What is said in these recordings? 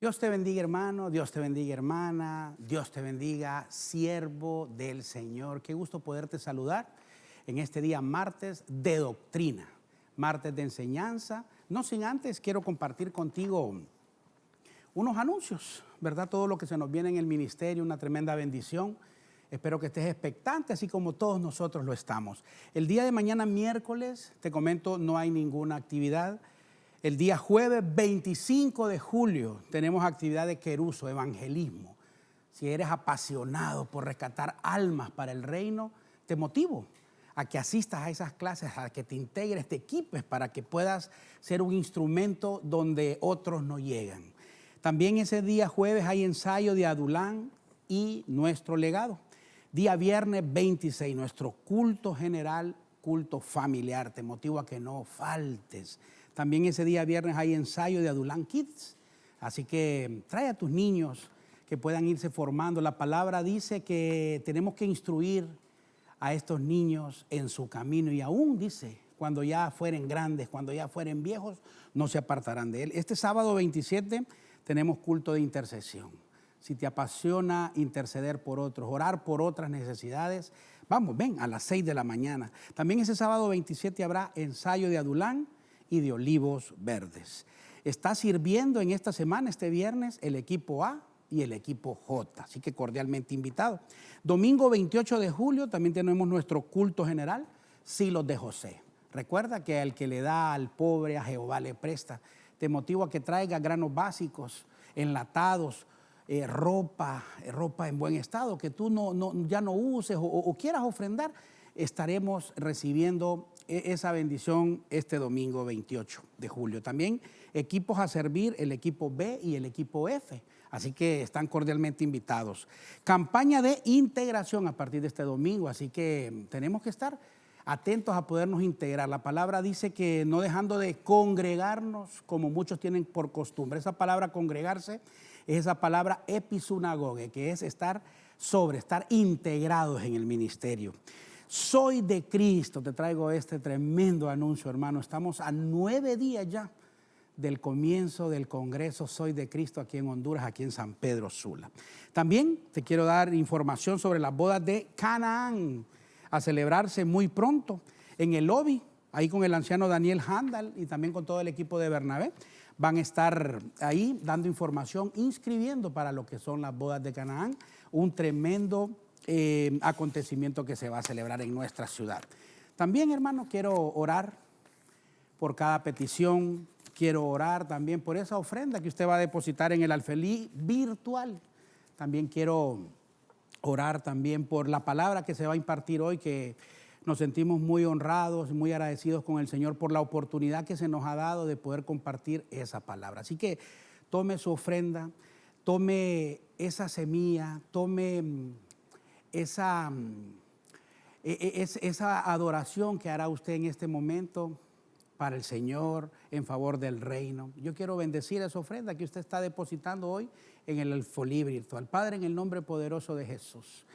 Dios te bendiga, hermano, Dios te bendiga, hermana, Dios te bendiga, siervo del Señor. Qué gusto poderte saludar en este día martes de doctrina, martes de enseñanza. No sin antes quiero compartir contigo unos anuncios, ¿verdad? Todo lo que se nos viene en el ministerio, una tremenda bendición. Espero que estés expectante, así como todos nosotros lo estamos. El día de mañana, miércoles, te comento, no hay ninguna actividad. El día jueves 25 de julio tenemos actividad de queruso, evangelismo. Si eres apasionado por rescatar almas para el reino, te motivo a que asistas a esas clases, a que te integres, te equipes para que puedas ser un instrumento donde otros no llegan. También ese día jueves hay ensayo de Adulán y nuestro legado. Día viernes 26, nuestro culto general, culto familiar. Te motivo a que no faltes. También ese día viernes hay ensayo de Adulán Kids. Así que trae a tus niños que puedan irse formando. La palabra dice que tenemos que instruir a estos niños en su camino. Y aún dice, cuando ya fueren grandes, cuando ya fueren viejos, no se apartarán de él. Este sábado 27 tenemos culto de intercesión. Si te apasiona interceder por otros, orar por otras necesidades, vamos, ven a las 6 de la mañana. También ese sábado 27 habrá ensayo de Adulán y de Olivos Verdes. Está sirviendo en esta semana, este viernes, el equipo A y el equipo J, así que cordialmente invitado. Domingo 28 de julio también tenemos nuestro culto general, Silos de José. Recuerda que al que le da al pobre, a Jehová le presta. Te motivo a que traiga granos básicos, enlatados, ropa en buen estado, que tú ya no uses o quieras ofrendar. Estaremos recibiendo esa bendición este domingo 28 de julio. También equipos a servir, el equipo B y el equipo F. Así que están cordialmente invitados. Campaña de integración a partir de este domingo, así que tenemos que estar atentos a podernos integrar. La palabra dice que no dejando de congregarnos como muchos tienen por costumbre. Esa palabra congregarse es esa palabra episunagoge, que es estar integrados en el ministerio. Soy de Cristo, te traigo este tremendo anuncio, hermano. Estamos a 9 días ya del comienzo del Congreso Soy de Cristo aquí en Honduras, aquí en San Pedro Sula. También te quiero dar información sobre las bodas de Canaán, a celebrarse muy pronto en el lobby, ahí con el anciano Daniel Handal y también con todo el equipo de Bernabé. Van a estar ahí dando información, inscribiendo para lo que son las bodas de Canaán, un tremendo acontecimiento que se va a celebrar en nuestra ciudad. También, hermano, quiero orar por cada petición, quiero orar también por esa ofrenda que usted va a depositar en el alfelí virtual. También quiero orar también por la palabra que se va a impartir hoy, que nos sentimos muy honrados y muy agradecidos con el Señor por la oportunidad que se nos ha dado de poder compartir esa palabra. Así que tome su ofrenda, tome esa semilla, tome esa adoración que hará usted en este momento para el Señor, en favor del reino. Yo quiero bendecir esa ofrenda que usted está depositando hoy en el alfolí virtual. Padre, en el nombre poderoso de Jesús,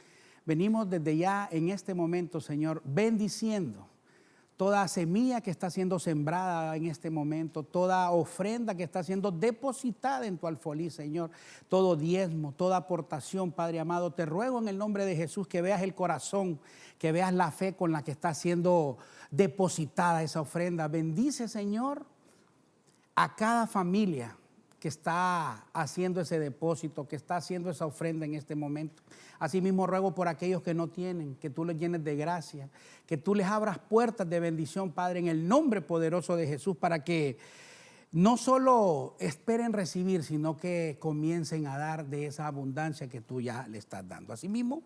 venimos desde ya en este momento, Señor, bendiciendo toda semilla que está siendo sembrada en este momento, toda ofrenda que está siendo depositada en tu alfolí, Señor, todo diezmo, toda aportación, Padre amado. Te ruego en el nombre de Jesús que veas el corazón, que veas la fe con la que está siendo depositada esa ofrenda. Bendice, Señor, a cada familia que está haciendo ese depósito, que está haciendo esa ofrenda en este momento. Asimismo ruego por aquellos que no tienen, que tú les llenes de gracia, que tú les abras puertas de bendición, Padre, en el nombre poderoso de Jesús, para que no solo esperen recibir, sino que comiencen a dar de esa abundancia que tú ya le estás dando. Asimismo,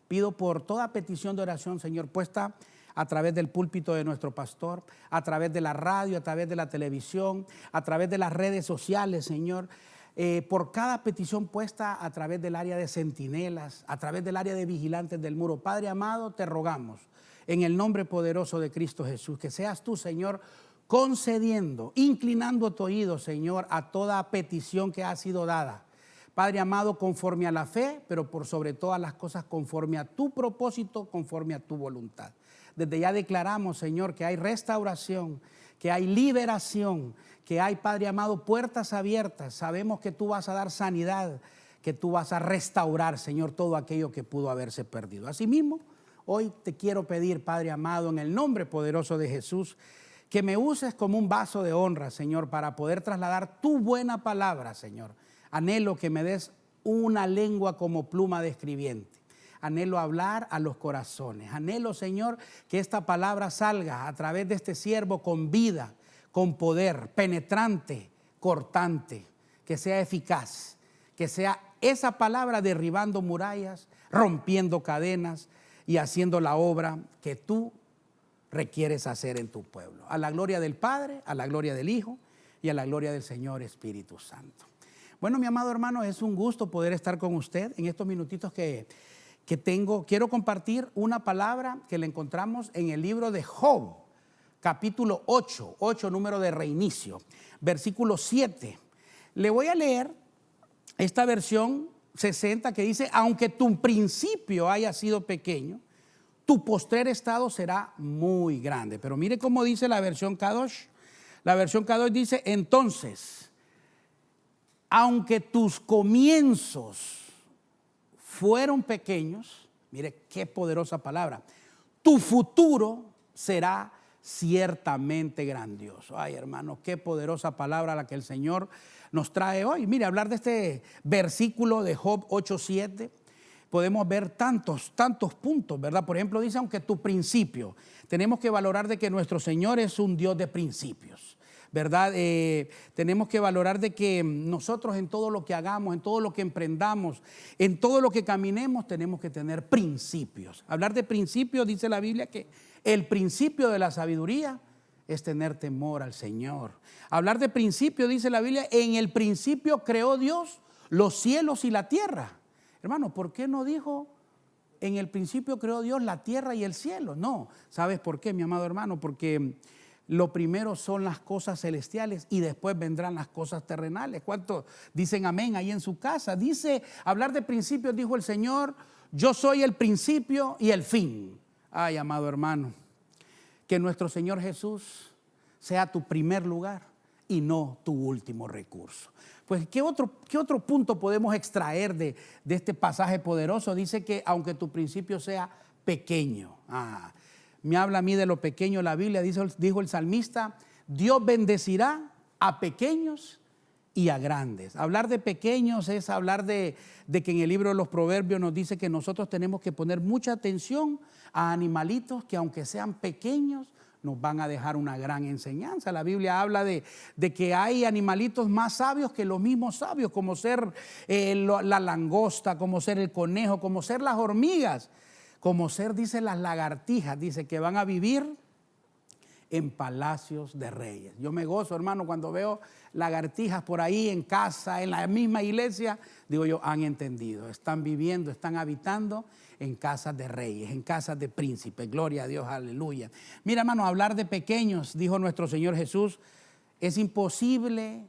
pido por toda petición de oración, Señor, puesta a través del púlpito de nuestro pastor, a través de la radio, a través de la televisión, a través de las redes sociales, Señor, por cada petición puesta a través del área de centinelas, a través del área de vigilantes del muro. Padre amado, te rogamos, en el nombre poderoso de Cristo Jesús, que seas tú, Señor, concediendo, inclinando tu oído, Señor, a toda petición que ha sido dada. Padre amado, conforme a la fe, pero por sobre todas las cosas conforme a tu propósito, conforme a tu voluntad. Desde ya declaramos, Señor, que hay restauración, que hay liberación, que hay, Padre amado, puertas abiertas. Sabemos que tú vas a dar sanidad, que tú vas a restaurar, Señor, todo aquello que pudo haberse perdido. Asimismo, hoy te quiero pedir, Padre amado, en el nombre poderoso de Jesús, que me uses como un vaso de honra, Señor, para poder trasladar tu buena palabra, Señor. Anhelo que me des una lengua como pluma de escribiente. Anhelo hablar a los corazones. Anhelo, Señor, que esta palabra salga a través de este siervo con vida, con poder, penetrante, cortante, que sea eficaz, que sea esa palabra derribando murallas, rompiendo cadenas y haciendo la obra que tú requieres hacer en tu pueblo. A la gloria del Padre, a la gloria del Hijo y a la gloria del Señor Espíritu Santo. Bueno, mi amado hermano, es un gusto poder estar con usted en estos minutitos que tengo. Quiero compartir una palabra que le encontramos en el libro de Job, capítulo 8, número de reinicio, versículo 7. Le voy a leer esta versión 60 que dice: aunque tu principio haya sido pequeño, tu postrer estado será muy grande. Pero mire cómo dice la versión Kadosh. La versión Kadosh dice: entonces, aunque tus comienzos fueron pequeños, mire qué poderosa palabra, tu futuro será ciertamente grandioso. Ay, hermano, qué poderosa palabra la que el Señor nos trae hoy. Mire, hablar de este versículo de Job 8:7, podemos ver tantos puntos, ¿verdad? Por ejemplo, dice: aunque tu principio, tenemos que valorar de que nuestro Señor es un Dios de principios, ¿verdad? Tenemos que valorar de que nosotros en todo lo que hagamos, en todo lo que emprendamos, en todo lo que caminemos, tenemos que tener principios. Hablar de principios, dice la Biblia, que el principio de la sabiduría es tener temor al Señor. Hablar de principio, dice la Biblia, en el principio creó Dios los cielos y la tierra. Hermano, ¿por qué no dijo en el principio creó Dios la tierra y el cielo? No, ¿sabes por qué, mi amado hermano? Porque lo primero son las cosas celestiales y después vendrán las cosas terrenales. ¿Cuántos dicen amén ahí en su casa? Dice, hablar de principios, dijo el Señor: yo soy el principio y el fin. Ay, amado hermano, que nuestro Señor Jesús sea tu primer lugar y no tu último recurso. Pues, ¿qué otro punto podemos extraer de este pasaje poderoso? Dice que aunque tu principio sea pequeño. Me habla a mí de lo pequeño la Biblia. Dijo el salmista: Dios bendecirá a pequeños y a grandes. Hablar de pequeños es hablar de que en el libro de los Proverbios nos dice que nosotros tenemos que poner mucha atención a animalitos que, aunque sean pequeños, nos van a dejar una gran enseñanza. La Biblia habla de que hay animalitos más sabios que los mismos sabios, como ser la langosta, como ser el conejo, como ser las hormigas, como ser, dice, las lagartijas. Dice que van a vivir en palacios de reyes. Yo me gozo, hermano, cuando veo lagartijas por ahí en casa, en la misma iglesia. Digo yo, han entendido, están viviendo, están habitando en casas de reyes, en casas de príncipes. Gloria a Dios, aleluya. Mira, hermano, hablar de pequeños, dijo nuestro Señor Jesús: es imposible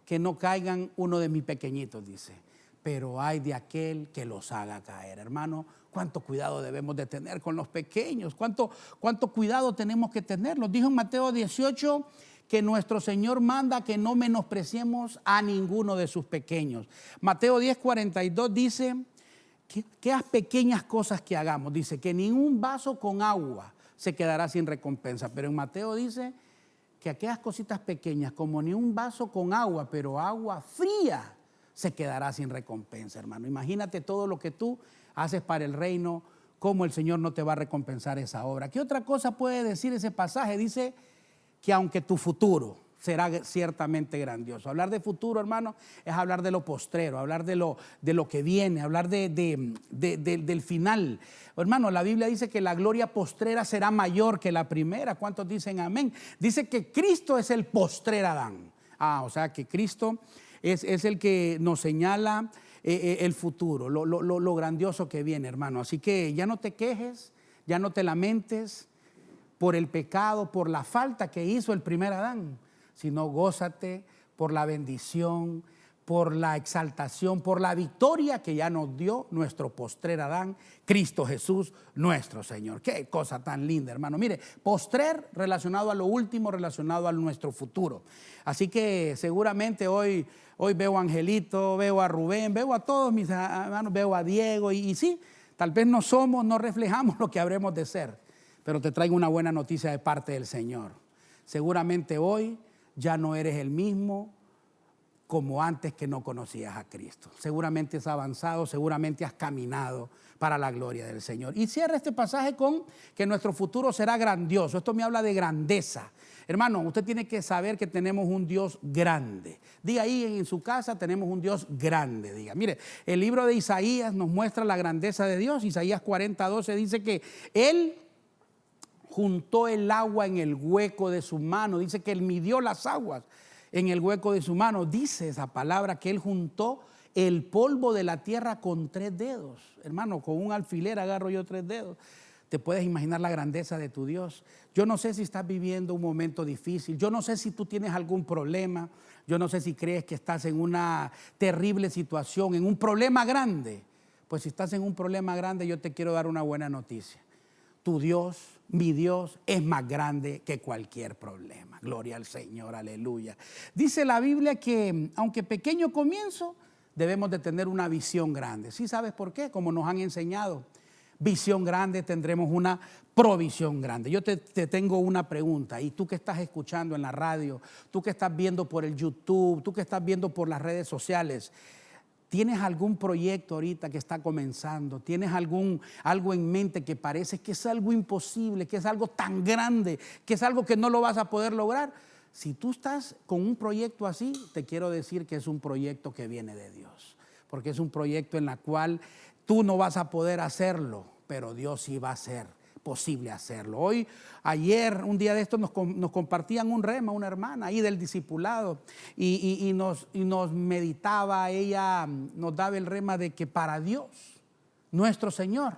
que no caigan uno de mis pequeñitos, dice, pero hay de aquel que los haga caer. Hermano, cuánto cuidado debemos de tener con los pequeños, cuánto cuidado tenemos que tener. Nos dijo en Mateo 18 que nuestro Señor manda que no menospreciemos a ninguno de sus pequeños. Mateo 10:42 dice que las pequeñas cosas que hagamos, dice que ni un vaso con agua se quedará sin recompensa. Pero en Mateo dice que aquellas cositas pequeñas, como ni un vaso con agua, pero agua fría, se quedará sin recompensa, hermano. Imagínate todo lo que tú haces para el reino, cómo el Señor no te va a recompensar esa obra. ¿Qué otra cosa puede decir ese pasaje? Dice que aunque tu futuro será ciertamente grandioso. Hablar de futuro, hermano, es hablar de lo postrero, hablar de lo que viene, hablar del final. Hermano, la Biblia dice que la gloria postrera será mayor que la primera. ¿Cuántos dicen amén? Dice que Cristo es el postrer Adán. O sea que Cristo es el que nos señala el futuro, lo grandioso que viene, hermano. Así que ya no te quejes, ya no te lamentes por el pecado, por la falta que hizo el primer Adán, sino gózate por la bendición, por la exaltación, por la victoria que ya nos dio nuestro postrer Adán, Cristo Jesús, nuestro Señor. Qué cosa tan linda, hermano. Mire, postrer relacionado a lo último, relacionado a nuestro futuro. Así que seguramente hoy veo a Angelito, veo a Rubén, veo a todos mis hermanos, veo a Diego y sí, tal vez no reflejamos lo que habremos de ser, pero te traigo una buena noticia de parte del Señor. Seguramente hoy ya no eres el mismo como antes que no conocías a Cristo. Seguramente has avanzado, seguramente has caminado para la gloria del Señor. Y cierra este pasaje con que nuestro futuro será grandioso. Esto me habla de grandeza. Hermano, usted tiene que saber que tenemos un Dios grande. Diga ahí en su casa, tenemos un Dios grande. Diga, mire, el libro de Isaías nos muestra la grandeza de Dios. Isaías 40:12 dice que Él juntó el agua en el hueco de su mano. Dice que Él midió las aguas en el hueco de su mano. Dice esa palabra que Él juntó el polvo de la tierra con 3 dedos. Hermano, con un alfiler agarro yo 3 dedos. Te puedes imaginar la grandeza de tu Dios. Yo no sé si estás viviendo un momento difícil. Yo no sé si tú tienes algún problema. Yo no sé si crees que estás en una terrible situación, en un problema grande. Pues si estás en un problema grande, yo te quiero dar una buena noticia. Tu Dios, mi Dios, es más grande que cualquier problema. Gloria al Señor, aleluya. Dice la Biblia que aunque pequeño comienzo, debemos de tener una visión grande. ¿Sí sabes por qué? Como nos han enseñado, visión grande, tendremos una provisión grande. Yo te tengo una pregunta, y tú que estás escuchando en la radio, tú que estás viendo por el YouTube, tú que estás viendo por las redes sociales, ¿tienes algún proyecto ahorita que está comenzando? ¿Tienes algo en mente que parece que es algo imposible, que es algo tan grande, que es algo que no lo vas a poder lograr? Si tú estás con un proyecto así, te quiero decir que es un proyecto que viene de Dios, porque es un proyecto en el cual tú no vas a poder hacerlo, pero Dios sí va a hacer posible hacerlo. Ayer, un día de estos, nos compartían un rema, una hermana ahí del discipulado, y nos meditaba, ella nos daba el rema de que para Dios, nuestro Señor,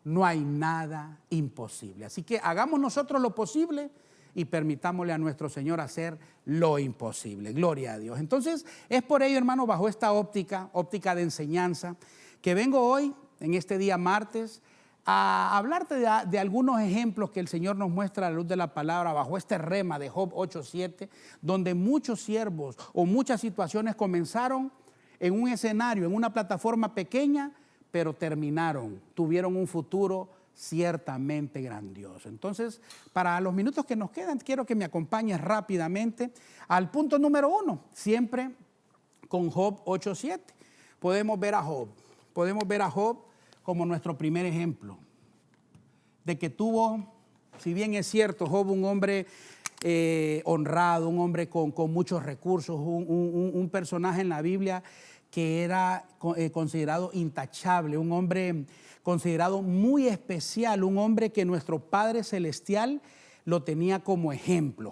no hay nada imposible. Así que hagamos nosotros lo posible y permitámosle a nuestro Señor hacer lo imposible. Gloria a Dios. Entonces, es por ello, hermano, bajo esta óptica de enseñanza, que vengo hoy, en este día martes, a hablarte de algunos ejemplos que el Señor nos muestra a la luz de la palabra bajo este rema de Job 8:7, donde muchos siervos o muchas situaciones comenzaron en un escenario, en una plataforma pequeña, pero tuvieron un futuro ciertamente grandioso. Entonces, para los minutos que nos quedan, quiero que me acompañes rápidamente al punto número 1, siempre con Job 8:7. Podemos ver a Job como nuestro primer ejemplo de que tuvo, si bien es cierto, Job, un hombre honrado, un hombre con muchos recursos, un personaje en la Biblia que era considerado intachable, un hombre considerado muy especial, un hombre que nuestro Padre Celestial lo tenía como ejemplo.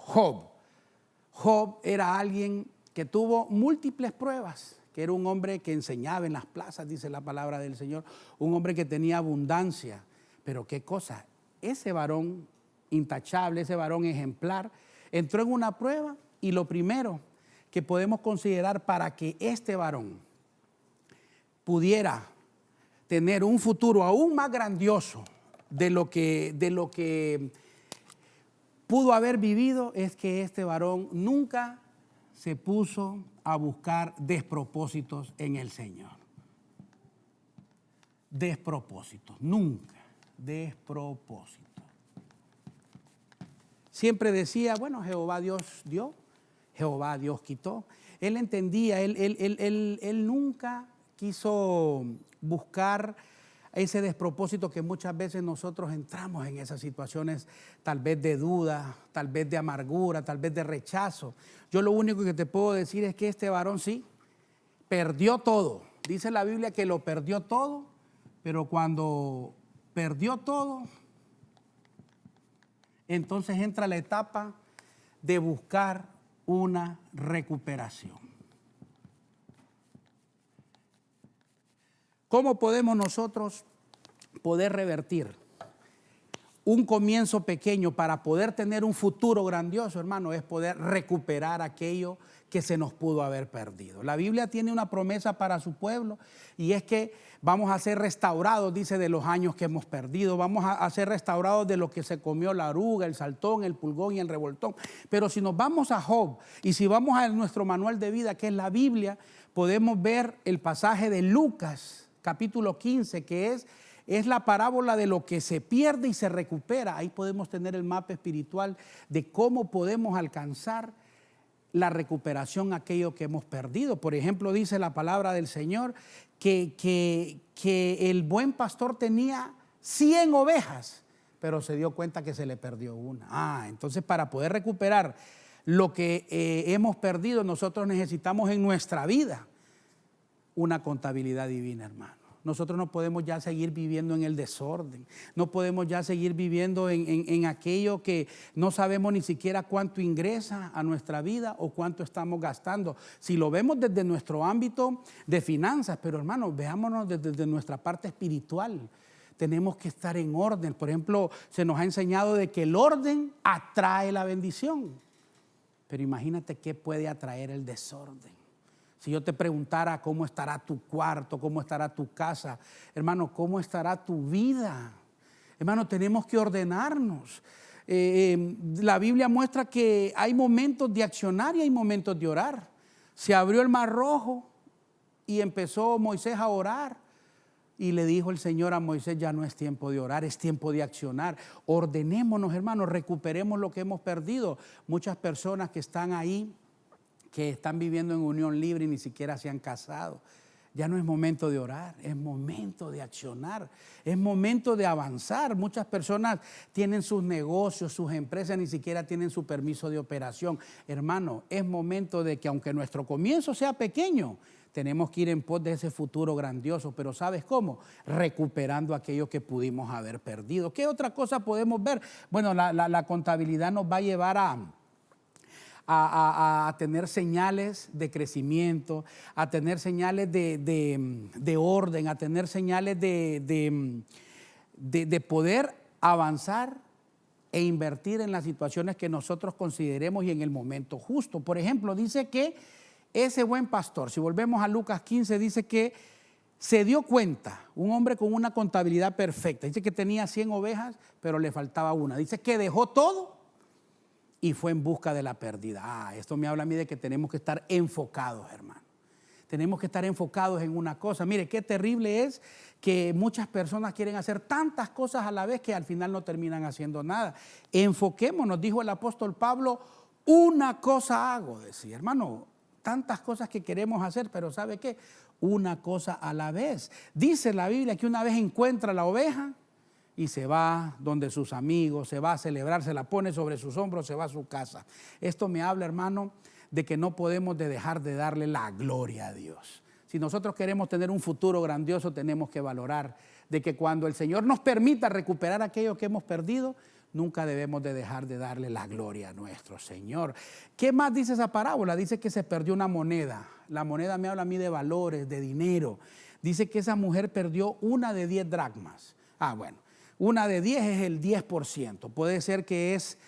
Job era alguien que tuvo múltiples pruebas, que era un hombre que enseñaba en las plazas, dice la palabra del Señor, un hombre que tenía abundancia. Pero qué cosa, ese varón intachable, ese varón ejemplar, entró en una prueba, y lo primero que podemos considerar para que este varón pudiera tener un futuro aún más grandioso de lo que pudo haber vivido, es que este varón nunca se puso a buscar despropósitos en el Señor. Despropósitos, nunca, despropósitos. Siempre decía, bueno, Jehová Dios dio, Jehová Dios quitó. Él entendía, él nunca quiso buscar ese despropósito que muchas veces nosotros entramos en esas situaciones, tal vez de duda, tal vez de amargura, tal vez de rechazo. Yo lo único que te puedo decir es que este varón sí perdió todo. Dice la Biblia que lo perdió todo, pero cuando perdió todo, entonces entra la etapa de buscar una recuperación. ¿Cómo podemos nosotros poder revertir un comienzo pequeño para poder tener un futuro grandioso, hermano, es poder recuperar aquello que se nos pudo haber perdido. La Biblia tiene una promesa para su pueblo y es que vamos a ser restaurados, dice, de los años que hemos perdido. Vamos a ser restaurados de lo que se comió la oruga, el saltón, el pulgón y el revoltón. Pero si nos vamos a Job y si vamos a nuestro manual de vida, que es la Biblia, podemos ver el pasaje de Lucas, capítulo 15, que es la parábola de lo que se pierde y se recupera. Ahí podemos tener el mapa espiritual de cómo podemos alcanzar la recuperación, aquello que hemos perdido. Por ejemplo, dice la palabra del Señor que el buen pastor tenía 100 ovejas, pero se dio cuenta que se le perdió una. Entonces, para poder recuperar lo que hemos perdido, nosotros necesitamos en nuestra vida una contabilidad divina, hermano. Nosotros no podemos ya seguir viviendo en el desorden, no podemos ya seguir viviendo en aquello que no sabemos ni siquiera cuánto ingresa a nuestra vida o cuánto estamos gastando. Si lo vemos desde nuestro ámbito de finanzas, pero hermanos, veámonos desde nuestra parte espiritual. Tenemos que estar en orden. Por ejemplo, se nos ha enseñado de que el orden atrae la bendición. Pero imagínate qué puede atraer el desorden. Si yo te preguntara cómo estará tu cuarto, cómo estará tu casa, hermano, cómo estará tu vida. Hermano, tenemos que ordenarnos. La Biblia muestra que hay momentos de accionar y hay momentos de orar. Se abrió el Mar Rojo y empezó Moisés a orar. Y le dijo el Señor a Moisés, ya no es tiempo de orar, es tiempo de accionar. Ordenémonos, hermanos, recuperemos lo que hemos perdido. Muchas personas que están ahí, que están viviendo en unión libre y ni siquiera se han casado. Ya no es momento de orar, es momento de accionar, es momento de avanzar. Muchas personas tienen sus negocios, sus empresas, ni siquiera tienen su permiso de operación. Hermano, es momento de que aunque nuestro comienzo sea pequeño, tenemos que ir en pos de ese futuro grandioso. Pero ¿sabes cómo? Recuperando aquello que pudimos haber perdido. ¿Qué otra cosa podemos ver? Bueno, la contabilidad nos va a llevar a tener señales de crecimiento, a tener señales de orden, a tener señales de poder avanzar e invertir en las situaciones que nosotros consideremos y en el momento justo. Por ejemplo, dice que ese buen pastor, si volvemos a Lucas 15, dice que se dio cuenta, un hombre con una contabilidad perfecta, dice que tenía 100 ovejas, pero le faltaba una. Dice que dejó todo y fue en busca de la pérdida. Esto me habla a mí de que tenemos que estar enfocados, hermano. Tenemos que estar enfocados en una cosa. Mire, qué terrible es que muchas personas quieren hacer tantas cosas a la vez que al final no terminan haciendo nada. Enfoquémonos, dijo el apóstol Pablo, una cosa hago, decía, hermano, tantas cosas que queremos hacer, pero ¿sabe qué? Una cosa a la vez. Dice la Biblia que una vez encuentra la oveja y se va donde sus amigos, se va a celebrar, se la pone sobre sus hombros, se va a su casa. Esto me habla, hermano, de que no podemos dejar de darle la gloria a Dios. Si nosotros queremos tener un futuro grandioso, tenemos que valorar de que cuando el Señor nos permita recuperar aquello que hemos perdido, nunca debemos de dejar de darle la gloria a nuestro Señor. ¿Qué más dice esa parábola? Dice que se perdió una moneda. La moneda me habla a mí de valores, de dinero. Dice que esa mujer perdió una de 10 dracmas. Bueno, una de 10 es el 10%. Puede ser que es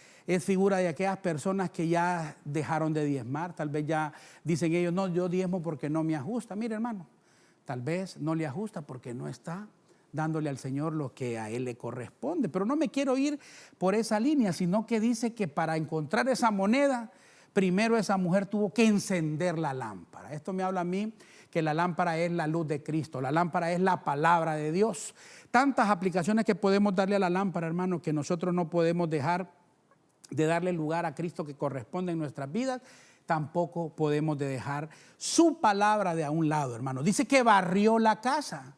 figura de aquellas personas que ya dejaron de diezmar. Tal vez ya dicen ellos, no, yo diezmo porque no me ajusta. Mire, hermano, tal vez no le ajusta porque no está dándole al Señor lo que a Él le corresponde. Pero no me quiero ir por esa línea, sino que dice que para encontrar esa moneda, primero esa mujer tuvo que encender la lámpara. Esto me habla a mí que la lámpara es la luz de Cristo, la lámpara es la palabra de Dios. Tantas aplicaciones que podemos darle a la lámpara, hermano, que nosotros no podemos dejar de darle lugar a Cristo que corresponde en nuestras vidas. Tampoco podemos dejar su palabra de a un lado, hermano. Dice que barrió la casa.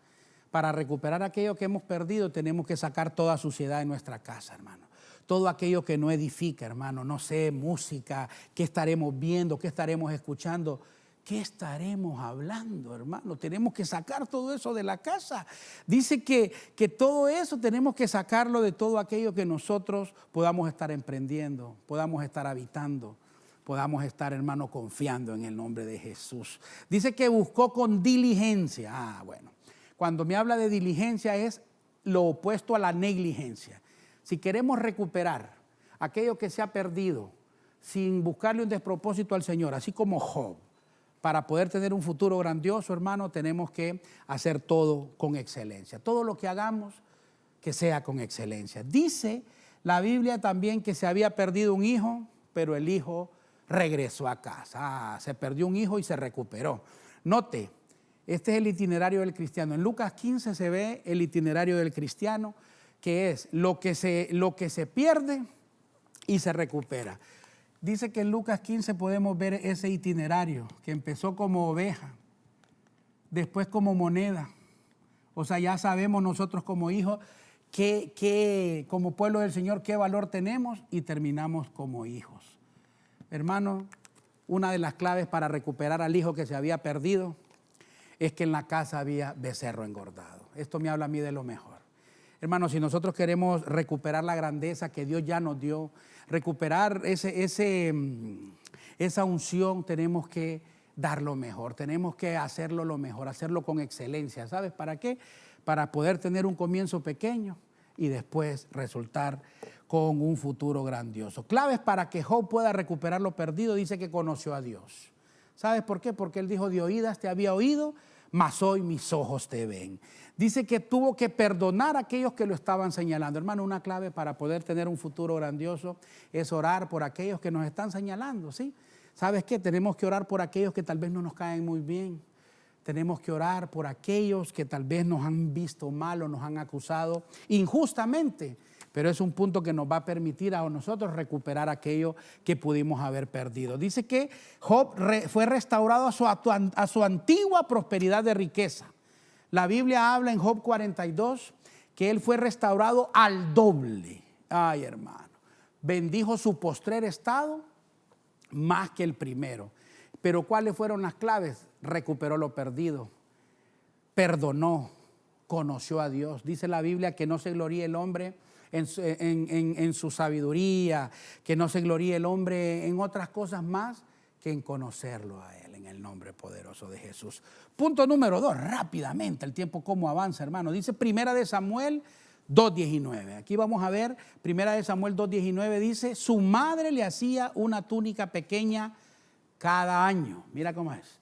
Para recuperar aquello que hemos perdido, tenemos que sacar toda suciedad de nuestra casa, hermano. Todo aquello que no edifica, hermano. No sé, música, qué estaremos viendo, qué estaremos escuchando, qué estaremos hablando, hermano. Tenemos que sacar todo eso de la casa. Dice que todo eso tenemos que sacarlo de todo aquello que nosotros podamos estar emprendiendo, podamos estar habitando, podamos estar, hermano, confiando en el nombre de Jesús. Dice que buscó con diligencia. Bueno. Cuando me habla de diligencia es lo opuesto a la negligencia. si queremos recuperar aquello que se ha perdido sin buscarle un despropósito al Señor, así como Job, para poder tener un futuro grandioso, hermano, tenemos que hacer todo con excelencia. Todo lo que hagamos, que sea con excelencia. Dice la Biblia también que se había perdido un hijo, pero el hijo regresó a casa. Se perdió un hijo y se recuperó. Note, este es el itinerario del cristiano. En Lucas 15 se ve el itinerario del cristiano, que es lo que se pierde y se recupera. Dice que en Lucas 15 podemos ver ese itinerario, que empezó como oveja, después como moneda. O sea, ya sabemos nosotros como hijos, como pueblo del Señor, qué valor tenemos, y terminamos como hijos. Hermano, una de las claves para recuperar al hijo que se había perdido es que en la casa había becerro engordado. Esto me habla a mí de lo mejor. Hermano, si nosotros queremos recuperar la grandeza que Dios ya nos dio, recuperar esa unción, tenemos que dar lo mejor, tenemos que hacerlo lo mejor, hacerlo con excelencia. ¿Sabes para qué? Para poder tener un comienzo pequeño y después resultar con un futuro grandioso. Claves para que Job pueda recuperar lo perdido, dice que conoció a Dios. ¿Sabes por qué? Porque él dijo: de oídas te había oído, mas hoy mis ojos te ven. Dice que tuvo que perdonar a aquellos que lo estaban señalando. Hermano, una clave para poder tener un futuro grandioso es orar por aquellos que nos están señalando, ¿sí? ¿Sabes qué? Tenemos que orar por aquellos que tal vez no nos caen muy bien. Tenemos que orar por aquellos que tal vez nos han visto mal o nos han acusado injustamente. Pero es un punto que nos va a permitir a nosotros recuperar aquello que pudimos haber perdido. Dice que Job fue restaurado a su antigua prosperidad de riqueza. La Biblia habla en Job 42 que él fue restaurado al doble. Ay, hermano, bendijo su postrer estado más que el primero. Pero ¿cuáles fueron las claves? Recuperó lo perdido, perdonó, conoció a Dios. Dice la Biblia que no se gloríe el hombre en su sabiduría, que no se gloríe el hombre en otras cosas más que en conocerlo a Él, en el nombre poderoso de Jesús. Punto número 2, rápidamente, el tiempo cómo avanza, hermano. Dice Primera de Samuel 2:19. Aquí vamos a ver, Primera de Samuel 2:19 dice: su madre le hacía una túnica pequeña cada año. Mira cómo es.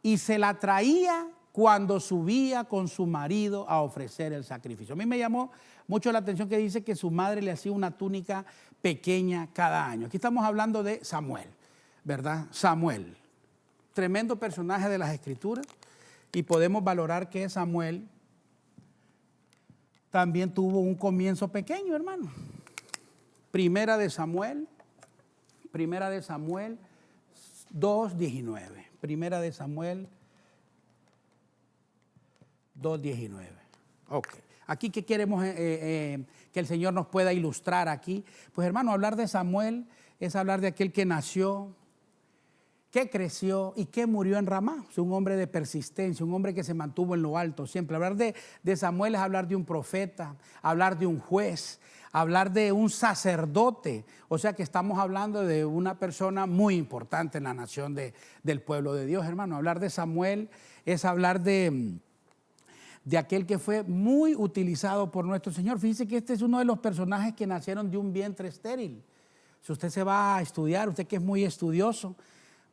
Y se la traía cuando subía con su marido a ofrecer el sacrificio. A mí me llamó mucho la atención que dice que su madre le hacía una túnica pequeña cada año. Aquí estamos hablando de Samuel, ¿verdad? Samuel, tremendo personaje de las Escrituras, y podemos valorar que Samuel también tuvo un comienzo pequeño, hermano. Primera de Samuel 2:19. Primera de Samuel 2:19. Ok. Aquí, ¿qué queremos que el Señor nos pueda ilustrar aquí? Pues, hermano, hablar de Samuel es hablar de aquel que nació, que creció y que murió en Ramá. Es un hombre de persistencia, un hombre que se mantuvo en lo alto siempre. Hablar de Samuel es hablar de un profeta, hablar de un juez, hablar de un sacerdote. O sea que estamos hablando de una persona muy importante en la nación del pueblo de Dios, hermano. Hablar de Samuel es hablar de aquel que fue muy utilizado por nuestro Señor. Fíjese que este es uno de los personajes que nacieron de un vientre estéril. Si usted se va a estudiar, usted que es muy estudioso,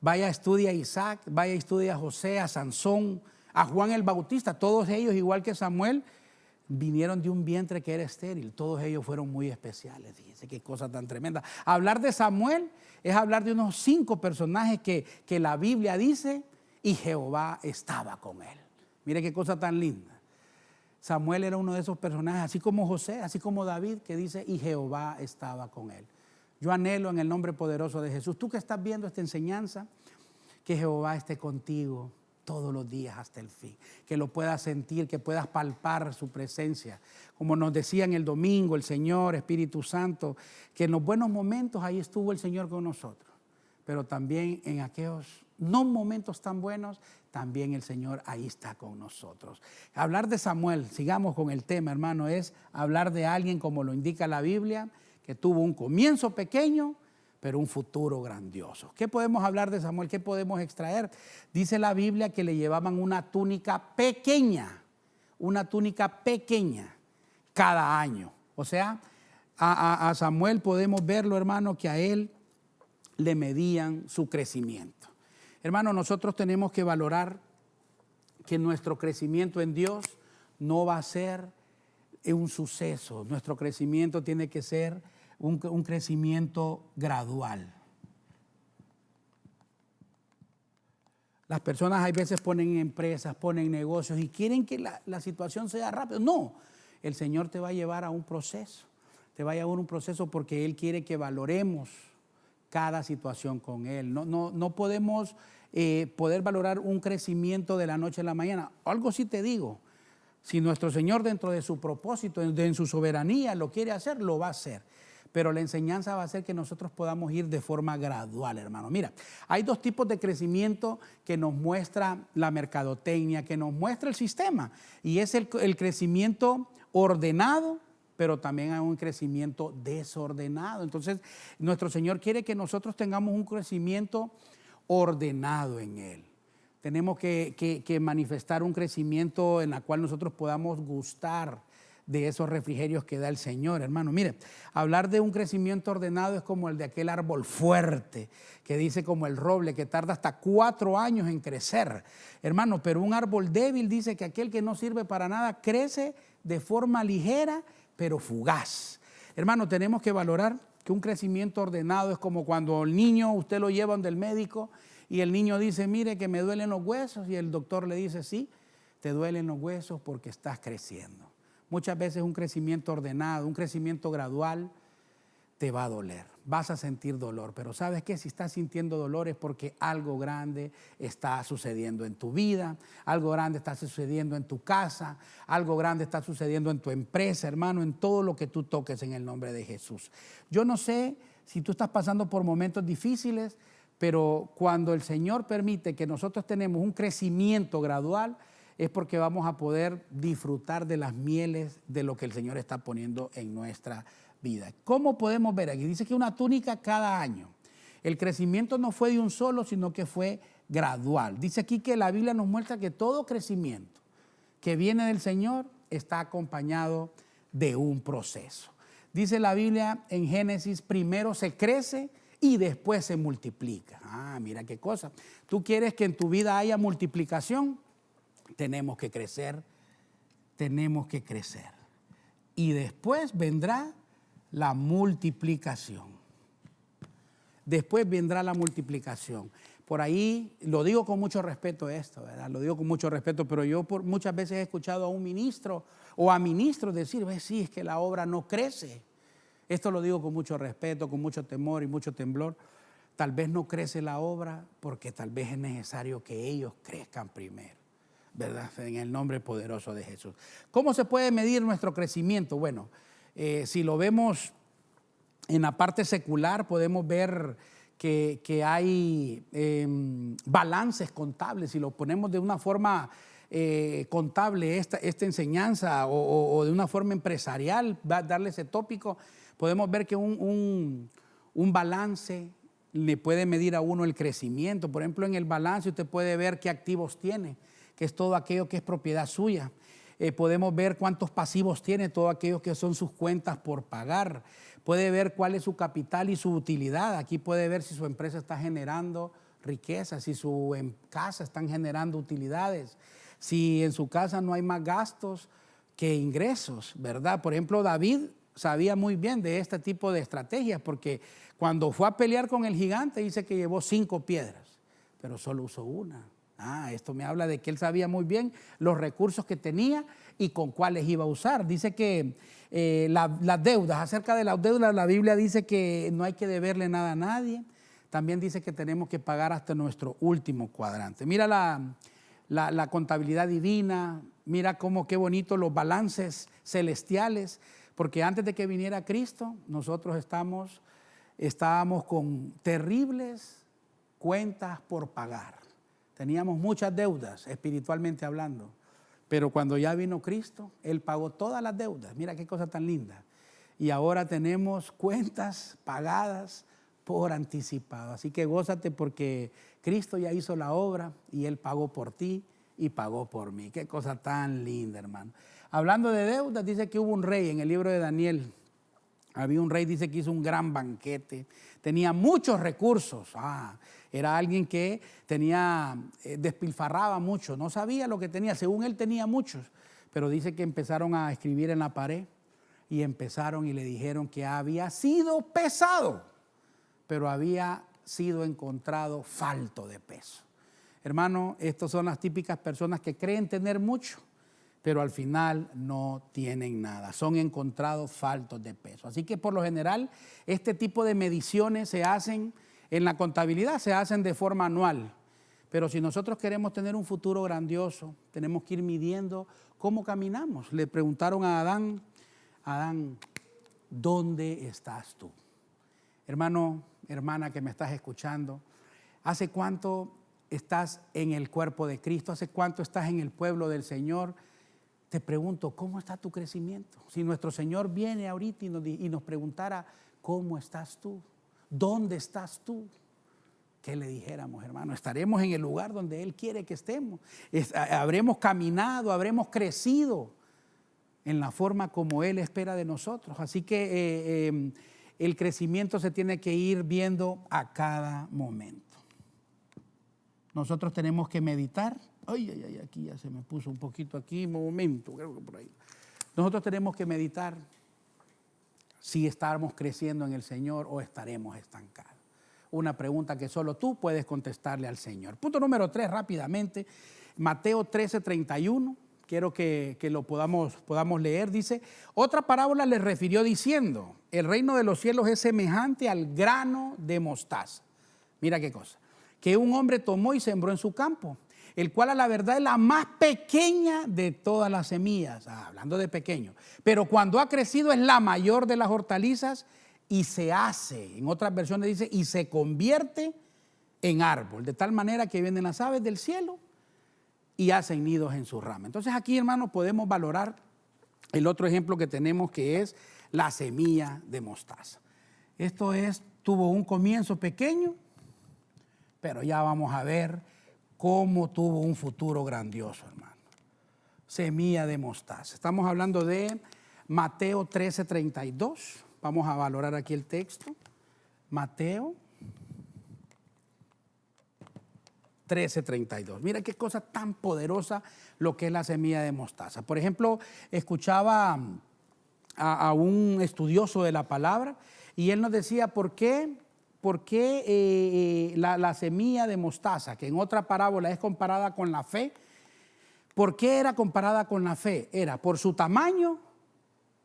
vaya, estudia a Isaac, vaya, estudia a José, a Sansón, a Juan el Bautista. Todos ellos, igual que Samuel, vinieron de un vientre que era estéril. Todos ellos fueron muy especiales. Fíjense qué cosa tan tremenda. Hablar de Samuel es hablar de unos 5 personajes que la Biblia dice: y Jehová estaba con él. Mire qué cosa tan linda. Samuel era uno de esos personajes, así como José, así como David, que dice: y Jehová estaba con él. Yo anhelo en el nombre poderoso de Jesús, tú que estás viendo esta enseñanza, que Jehová esté contigo todos los días hasta el fin, que lo puedas sentir, que puedas palpar su presencia. Como nos decía en el domingo el Señor, Espíritu Santo, que en los buenos momentos ahí estuvo el Señor con nosotros, pero también en aquellos no momentos tan buenos, también el Señor ahí está con nosotros. Hablar de Samuel, sigamos con el tema, hermano, es hablar de alguien, como lo indica la Biblia, que tuvo un comienzo pequeño, pero un futuro grandioso. ¿Qué podemos hablar de Samuel? ¿Qué podemos extraer? Dice la Biblia que le llevaban una túnica pequeña cada año. O sea, a Samuel podemos verlo, hermano, que a él le medían su crecimiento. Hermano, nosotros tenemos que valorar que nuestro crecimiento en Dios no va a ser un suceso. Nuestro crecimiento tiene que ser un crecimiento gradual. Las personas hay veces ponen empresas, ponen negocios y quieren que la situación sea rápida. No, el Señor te va a llevar a un proceso. Te va a llevar a un proceso porque Él quiere que valoremos cada situación con Él. No podemos poder valorar un crecimiento de la noche a la mañana. Algo sí te digo, si nuestro Señor dentro de su propósito, en su soberanía lo quiere hacer, lo va a hacer. Pero la enseñanza va a ser que nosotros podamos ir de forma gradual, hermano. Mira, hay dos tipos de crecimiento que nos muestra la mercadotecnia, que nos muestra el sistema. Y es el crecimiento ordenado, pero también hay un crecimiento desordenado. Entonces, nuestro Señor quiere que nosotros tengamos un crecimiento ordenado en Él. Tenemos que manifestar un crecimiento en el cual nosotros podamos gustar de esos refrigerios que da el Señor, hermano. Mire, hablar de un crecimiento ordenado es como el de aquel árbol fuerte, que dice como el roble, que tarda hasta 4 años en crecer, hermano. Pero un árbol débil dice que aquel que no sirve para nada crece de forma ligera, pero fugaz. Hermano, tenemos que valorar que un crecimiento ordenado es como cuando el niño, usted lo lleva donde el médico y el niño dice, mire que me duelen los huesos, y el doctor le dice, sí, te duelen los huesos porque estás creciendo. Muchas veces un crecimiento ordenado, un crecimiento gradual, te va a doler, vas a sentir dolor. Pero ¿sabes qué? Si estás sintiendo dolor es porque algo grande está sucediendo en tu vida, algo grande está sucediendo en tu casa, algo grande está sucediendo en tu empresa, hermano, en todo lo que tú toques en el nombre de Jesús. Yo no sé si tú estás pasando por momentos difíciles, pero cuando el Señor permite que nosotros tenemos un crecimiento gradual, es porque vamos a poder disfrutar de las mieles de lo que el Señor está poniendo en nuestra vida. ¿Cómo podemos ver aquí? Dice que una túnica cada año. El crecimiento no fue de un solo, sino que fue gradual. Dice aquí que la Biblia nos muestra que todo crecimiento que viene del Señor está acompañado de un proceso. Dice la Biblia en Génesis, primero se crece y después se multiplica. Ah, mira qué cosa. ¿Tú quieres que en tu vida haya multiplicación? Tenemos que crecer, tenemos que crecer. Y después vendrá la multiplicación. Después vendrá la multiplicación. Por ahí, lo digo con mucho respeto esto, ¿verdad? Lo digo con mucho respeto, pero yo muchas veces he escuchado a un ministro o a ministros decir, sí, es que la obra no crece. Esto lo digo con mucho respeto, con mucho temor y mucho temblor. Tal vez no crece la obra porque tal vez es necesario que ellos crezcan primero, ¿verdad? En el nombre poderoso de Jesús. ¿Cómo se puede medir nuestro crecimiento? Bueno, si lo vemos en la parte secular, podemos ver que hay balances contables. Si lo ponemos de una forma contable, esta enseñanza, o de una forma empresarial, darle ese tópico, podemos ver que un balance le puede medir a uno el crecimiento. Por ejemplo, en el balance usted puede ver qué activos tiene, que es todo aquello que es propiedad suya. Podemos ver cuántos pasivos tiene, todo aquello que son sus cuentas por pagar. Puede ver cuál es su capital y su utilidad. Aquí puede ver si su empresa está generando riqueza, si su casa están generando utilidades, si en su casa no hay más gastos que ingresos, ¿verdad? Por ejemplo, David sabía muy bien de este tipo de estrategias, porque cuando fue a pelear con el gigante dice que llevó 5 piedras, pero solo usó una. Esto me habla de que él sabía muy bien los recursos que tenía y con cuáles iba a usar. Dice que las deudas, acerca de las deudas, la Biblia dice que no hay que deberle nada a nadie. También dice que tenemos que pagar hasta nuestro último cuadrante. Mira la contabilidad divina, mira qué bonito los balances celestiales, porque antes de que viniera Cristo, nosotros estábamos con terribles cuentas por pagar. Teníamos muchas deudas, espiritualmente hablando, pero cuando ya vino Cristo, Él pagó todas las deudas. Mira qué cosa tan linda. Y ahora tenemos cuentas pagadas por anticipado. Así que gózate porque Cristo ya hizo la obra y Él pagó por ti y pagó por mí. Qué cosa tan linda, hermano. Hablando de deudas, dice que hubo un rey en el libro de Daniel. Había un rey, dice, que hizo un gran banquete, tenía muchos recursos. Era alguien que despilfarraba mucho, no sabía lo que tenía, según él tenía muchos, pero dice que empezaron a escribir en la pared y le dijeron que había sido pesado, pero había sido encontrado falto de peso. Hermano, estas son las típicas personas que creen tener mucho, pero al final no tienen nada, son encontrados faltos de peso. Así que por lo general este tipo de mediciones se hacen en la contabilidad, se hacen de forma anual. Pero si nosotros queremos tener un futuro grandioso, tenemos que ir midiendo cómo caminamos. Le preguntaron a Adán, ¿dónde estás tú? Hermano, hermana que me estás escuchando, ¿hace cuánto estás en el cuerpo de Cristo? ¿Hace cuánto estás en el pueblo del Señor? Te pregunto, ¿cómo está tu crecimiento? Si nuestro Señor viene ahorita y nos preguntara, ¿cómo estás tú? ¿Dónde estás tú? ¿Qué le dijéramos, hermano? Estaremos en el lugar donde Él quiere que estemos. Habremos caminado, habremos crecido en la forma como Él espera de nosotros. Así que el crecimiento se tiene que ir viendo a cada momento. Nosotros tenemos que meditar. Ay, aquí ya se me puso un poquito aquí, un momento, creo que por ahí. Nosotros tenemos que meditar si estamos creciendo en el Señor o estaremos estancados. Una pregunta que solo tú puedes contestarle al Señor. Punto número 3, rápidamente, Mateo 13:31. Quiero que lo podamos leer. Dice, otra parábola les refirió diciendo, el reino de los cielos es semejante al grano de mostaza. Mira qué cosa. Que un hombre tomó y sembró en su campo, el cual a la verdad es la más pequeña de todas las semillas, hablando de pequeño, pero cuando ha crecido es la mayor de las hortalizas y se hace, en otras versiones dice, y se convierte en árbol, de tal manera que vienen las aves del cielo y hacen nidos en su rama. Entonces aquí, hermanos, podemos valorar el otro ejemplo que tenemos, que es la semilla de mostaza. Tuvo un comienzo pequeño, pero ya vamos a ver cómo tuvo un futuro grandioso, hermano. Semilla de mostaza. Estamos hablando de Mateo 13:32. Vamos a valorar aquí el texto. Mateo 13:32. Mira qué cosa tan poderosa lo que es la semilla de mostaza. Por ejemplo, escuchaba a un estudioso de la palabra y él nos decía por qué la semilla de mostaza, que en otra parábola es comparada con la fe, ¿por qué era comparada con la fe? ¿Era por su tamaño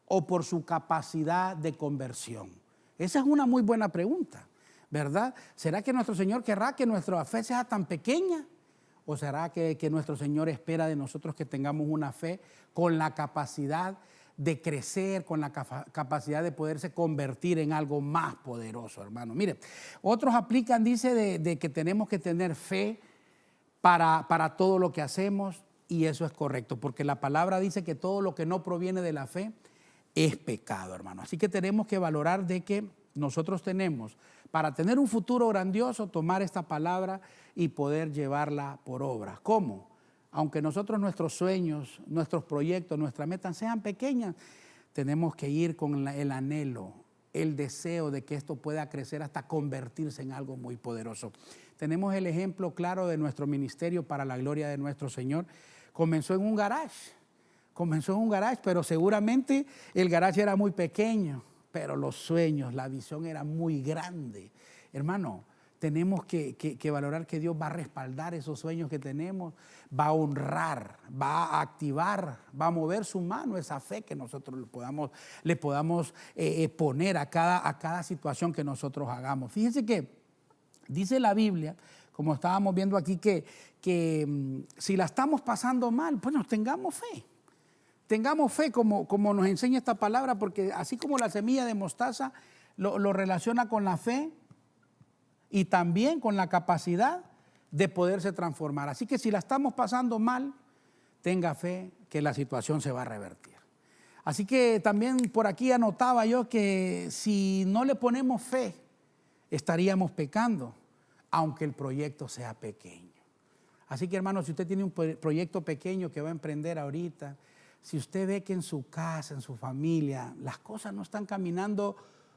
o por su capacidad de conversión? Esa es una muy buena pregunta, ¿verdad? ¿Será que nuestro Señor querrá que nuestra fe sea tan pequeña? ¿O será que nuestro Señor espera de nosotros que tengamos una fe con la capacidad de crecer, con la capacidad de poderse convertir en algo más poderoso, hermano? Mire, otros aplican, dice, de que tenemos que tener fe para todo lo que hacemos, y eso es correcto, porque la palabra dice que todo lo que no proviene de la fe es pecado, hermano. Así que tenemos que valorar de que nosotros tenemos, para tener un futuro grandioso, tomar esta palabra y poder llevarla por obra. ¿Cómo? Aunque nosotros nuestros sueños, nuestros proyectos, nuestras metas sean pequeñas, tenemos que ir con el anhelo, el deseo de que esto pueda crecer hasta convertirse en algo muy poderoso. Tenemos el ejemplo claro de nuestro ministerio para la gloria de nuestro Señor. Comenzó en un garage, pero seguramente el garage era muy pequeño, pero los sueños, la visión era muy grande. Hermano, tenemos que valorar que Dios va a respaldar esos sueños que tenemos, va a honrar, va a activar, va a mover su mano, esa fe que nosotros le podamos poner a cada situación que nosotros hagamos. Fíjense que dice la Biblia, como estábamos viendo aquí, que si la estamos pasando mal, bueno, tengamos fe. Tengamos fe como nos enseña esta palabra, porque así como la semilla de mostaza lo relaciona con la fe, y también con la capacidad de poderse transformar. Así que si la estamos pasando mal, tenga fe que la situación se va a revertir. Así que también por aquí anotaba yo que si no le ponemos fe, estaríamos pecando, aunque el proyecto sea pequeño. Así que, hermano, si usted tiene un proyecto pequeño que va a emprender ahorita, si usted ve que en su casa, en su familia, las cosas no están caminando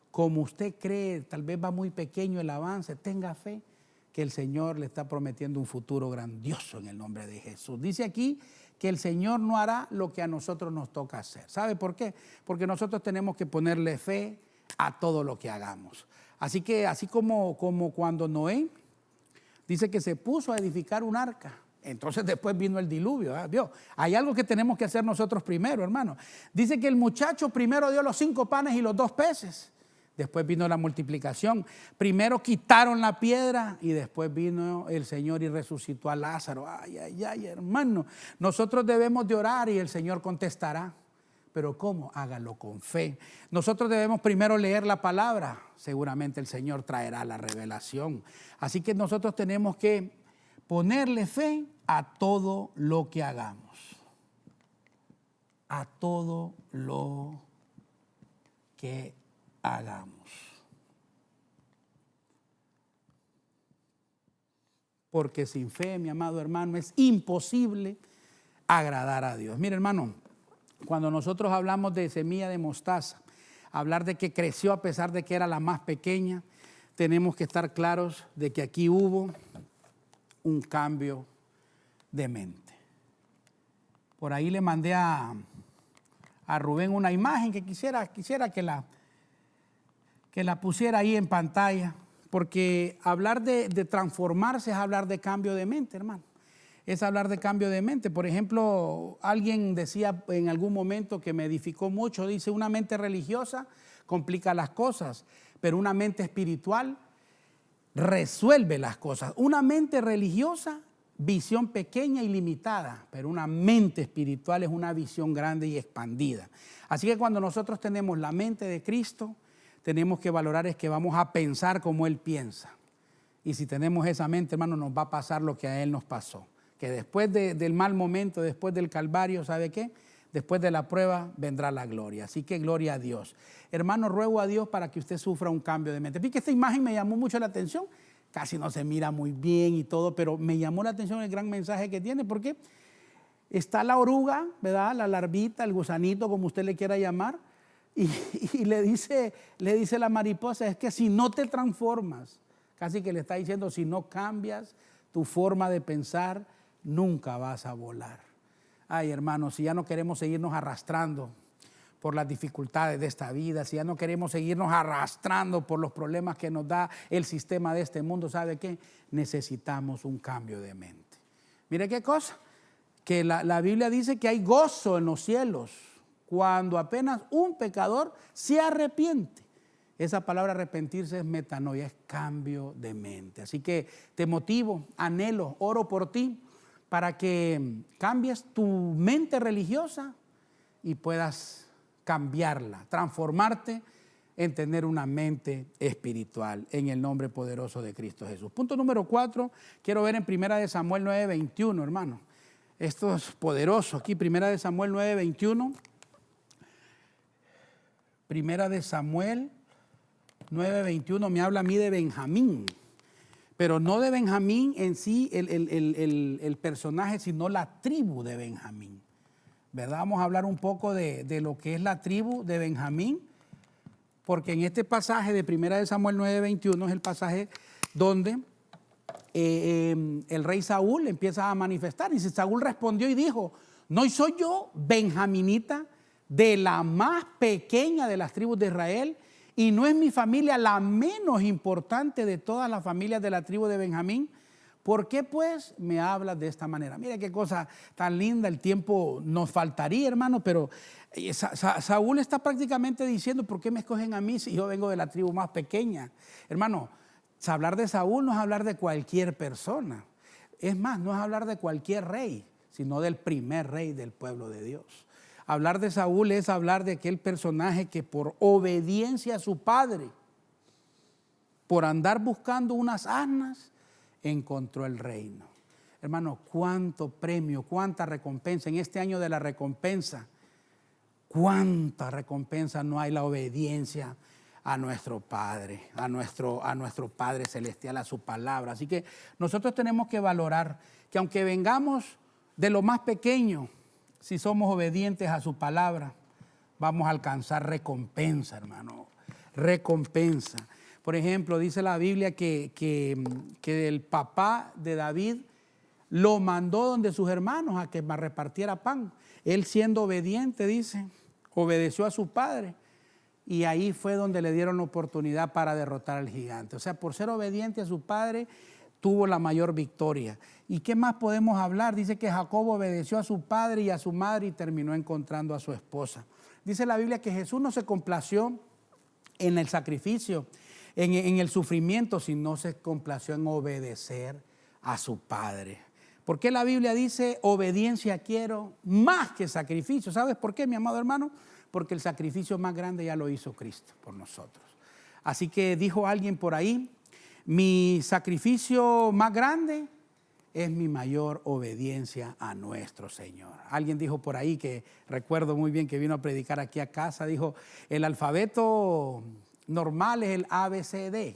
como usted cree, tal vez va muy pequeño el avance, tenga fe que el Señor le está prometiendo un futuro grandioso en el nombre de Jesús. Dice aquí que el Señor no hará lo que a nosotros nos toca hacer. ¿Sabe por qué? Porque nosotros tenemos que ponerle fe a todo lo que hagamos. Así que así como cuando Noé dice que se puso a edificar un arca, entonces después vino el diluvio. ¿Vio? Hay algo que tenemos que hacer nosotros primero, hermano. Dice que el muchacho primero dio los 5 panes y los 2 peces. Después vino la multiplicación. Primero quitaron la piedra y después vino el Señor y resucitó a Lázaro. Ay, ay, ay, hermano. Nosotros debemos de orar y el Señor contestará. Pero ¿cómo? Hágalo con fe. Nosotros debemos primero leer la palabra. Seguramente el Señor traerá la revelación. Así que nosotros tenemos que ponerle fe a todo lo que hagamos. A todo lo que hagamos. Porque sin fe, mi amado hermano, es imposible agradar a Dios. Mire, hermano, cuando nosotros hablamos de semilla de mostaza, hablar de que creció a pesar de que era la más pequeña, tenemos que estar claros de que aquí hubo un cambio de mente. Por ahí le mandé a Rubén una imagen que quisiera que la pusiera ahí en pantalla, porque hablar de transformarse es hablar de cambio de mente, hermano. Es hablar de cambio de mente. Por ejemplo, alguien decía en algún momento que me edificó mucho, dice, una mente religiosa complica las cosas, pero una mente espiritual resuelve las cosas. Una mente religiosa, visión pequeña y limitada, pero una mente espiritual es una visión grande y expandida. Así que cuando nosotros tenemos la mente de Cristo, tenemos que valorar es que vamos a pensar como Él piensa. Y si tenemos esa mente, hermano, nos va a pasar lo que a Él nos pasó. Que después del mal momento, después del Calvario, ¿sabe qué? Después de la prueba vendrá la gloria. Así que gloria a Dios. Hermano, ruego a Dios para que usted sufra un cambio de mente. Vi que esta imagen me llamó mucho la atención. Casi no se mira muy bien y todo, pero me llamó la atención el gran mensaje que tiene, porque está la oruga, ¿verdad? La larvita, el gusanito, como usted le quiera llamar, y le dice la mariposa, es que si no te transformas, casi que le está diciendo, si no cambias tu forma de pensar, nunca vas a volar. Ay, hermanos, si ya no queremos seguirnos arrastrando por las dificultades de esta vida, si ya no queremos seguirnos arrastrando por los problemas que nos da el sistema de este mundo, ¿sabe qué? Necesitamos un cambio de mente. Mire qué cosa, que la Biblia dice que hay gozo en los cielos cuando apenas un pecador se arrepiente. Esa palabra arrepentirse es metanoia, es cambio de mente. Así que te motivo, anhelo, oro por ti para que cambies tu mente religiosa y puedas cambiarla, transformarte en tener una mente espiritual en el nombre poderoso de Cristo Jesús. Punto número 4, quiero ver en 1 Samuel 9:21, hermano. Esto es poderoso. Aquí 1 Samuel 9:21. 1 Samuel 9:21 me habla a mí de Benjamín, pero no de Benjamín en sí el personaje, sino la tribu de Benjamín. ¿Verdad? Vamos a hablar un poco de lo que es la tribu de Benjamín, porque en este pasaje de 1 Samuel 9:21 es el pasaje donde el rey Saúl empieza a manifestar. Y Saúl respondió y dijo, ¿no soy yo benjaminita de la más pequeña de las tribus de Israel? ¿Y no es mi familia la menos importante de todas las familias de la tribu de Benjamín? ¿Por qué pues me hablas de esta manera? Mira qué cosa tan linda, el tiempo nos faltaría, hermano, pero Saúl está prácticamente diciendo, ¿por qué me escogen a mí si yo vengo de la tribu más pequeña? Hermano, hablar de Saúl no es hablar de cualquier persona. Es más, no es hablar de cualquier rey, sino del primer rey del pueblo de Dios. Hablar de Saúl es hablar de aquel personaje que por obediencia a su padre, por andar buscando unas asnas, encontró el reino. Hermano, cuánto premio, cuánta recompensa en este año de la recompensa. Cuánta recompensa no hay la obediencia a nuestro Padre, a nuestro Padre Celestial, a su palabra. Así que nosotros tenemos que valorar que aunque vengamos de lo más pequeño, si somos obedientes a su palabra, vamos a alcanzar recompensa, hermano. Recompensa. Por ejemplo, dice la Biblia que el papá de David lo mandó donde sus hermanos a que repartiera pan. Él, siendo obediente, dice, obedeció a su padre. Y ahí fue donde le dieron la oportunidad para derrotar al gigante. O sea, por ser obediente a su padre, tuvo la mayor victoria. ¿Y qué más podemos hablar? Dice que Jacob obedeció a su padre y a su madre y terminó encontrando a su esposa. Dice la Biblia que Jesús no se complació en el sacrificio, en el sufrimiento, sino se complació en obedecer a su padre. ¿Por qué la Biblia dice obediencia quiero más que sacrificio? ¿Sabes por qué, mi amado hermano? Porque el sacrificio más grande ya lo hizo Cristo por nosotros. Así que dijo alguien por ahí, mi sacrificio más grande es mi mayor obediencia a nuestro Señor. Alguien dijo por ahí, que recuerdo muy bien, que vino a predicar aquí a casa, dijo, el alfabeto normal es el ABCD,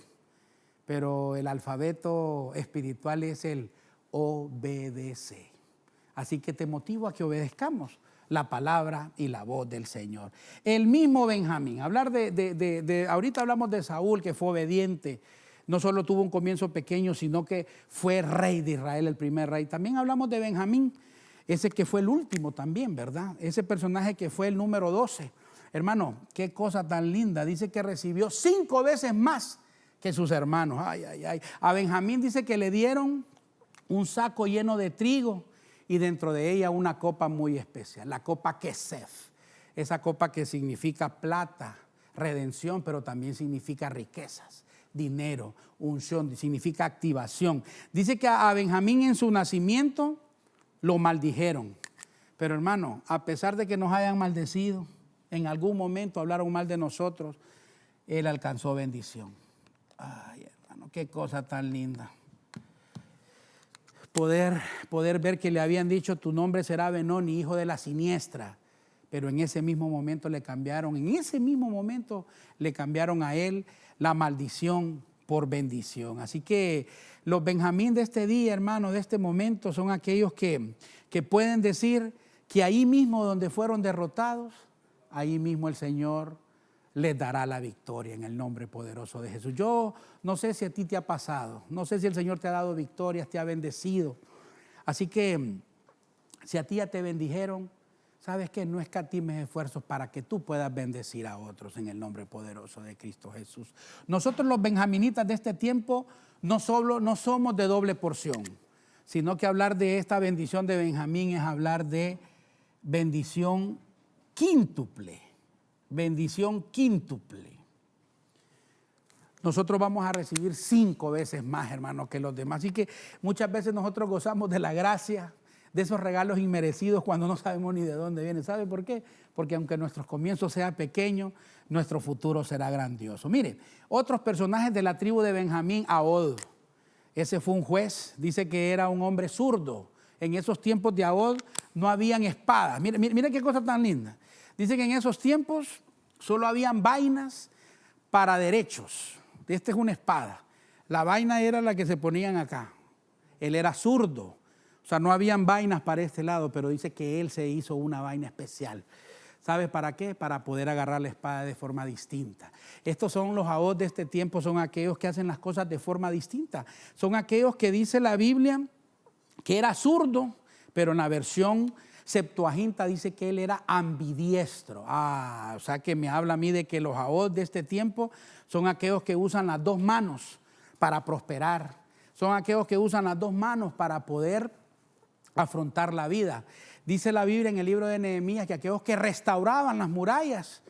pero el alfabeto espiritual es el obedecer. Así que te motivo a que obedezcamos la palabra y la voz del Señor. El mismo Benjamín, ahorita hablamos de Saúl, que fue obediente, no solo tuvo un comienzo pequeño, sino que fue rey de Israel, el primer rey. También hablamos de Benjamín, ese que fue el último también, ¿verdad? Ese personaje que fue el número 12. Hermano, qué cosa tan linda. Dice que recibió 5 veces más que sus hermanos. Ay, ay, ay. A Benjamín dice que le dieron un saco lleno de trigo y dentro de ella una copa muy especial, la copa Kesef. Esa copa que significa plata, redención, pero también significa riquezas, dinero, unción, significa activación. Dice que a Benjamín en su nacimiento lo maldijeron. Pero hermano, a pesar de que nos hayan maldecido, en algún momento hablaron mal de nosotros, él alcanzó bendición. Ay, hermano, qué cosa tan linda. Poder ver que le habían dicho, tu nombre será Benoni, hijo de la siniestra. Pero en ese mismo momento le cambiaron a él la maldición por bendición. Así que los Benjamín de este día, hermano, de este momento, son aquellos que pueden decir que ahí mismo donde fueron derrotados, ahí mismo el Señor les dará la victoria en el nombre poderoso de Jesús. Yo no sé si a ti te ha pasado, no sé si el Señor te ha dado victorias, te ha bendecido. Así que si a ti ya te bendijeron, ¿sabes qué? No escatimes esfuerzos para que tú puedas bendecir a otros en el nombre poderoso de Cristo Jesús. Nosotros los benjaminitas de este tiempo no somos de doble porción, sino que hablar de esta bendición de Benjamín es hablar de bendición quíntuple. Bendición quíntuple. Nosotros vamos a recibir 5 veces más, hermanos, que los demás. Así que muchas veces nosotros gozamos de la gracia, de esos regalos inmerecidos cuando no sabemos ni de dónde vienen. ¿Sabe por qué? Porque aunque nuestros comienzos sean pequeños, nuestro futuro será grandioso. Mire, otros personajes de la tribu de Benjamín, Ahod. Ese fue un juez, dice que era un hombre zurdo. En esos tiempos de Ahod no habían espadas. Mire qué cosa tan linda. Dice que en esos tiempos solo habían vainas para derechos. Esta es una espada. La vaina era la que se ponían acá. Él era zurdo. O sea, no habían vainas para este lado, pero dice que él se hizo una vaina especial. ¿Sabes para qué? Para poder agarrar la espada de forma distinta. Estos son los Ahod de este tiempo, son aquellos que hacen las cosas de forma distinta. Son aquellos que dice la Biblia que era zurdo, pero en la versión Septuaginta dice que él era ambidiestro. O sea que me habla a mí de que los Ahod de este tiempo son aquellos que usan las 2 manos para prosperar. Son aquellos que usan las 2 manos para poder afrontar la vida. Dice la Biblia en el libro de Nehemías que aquellos que restauraban las murallas,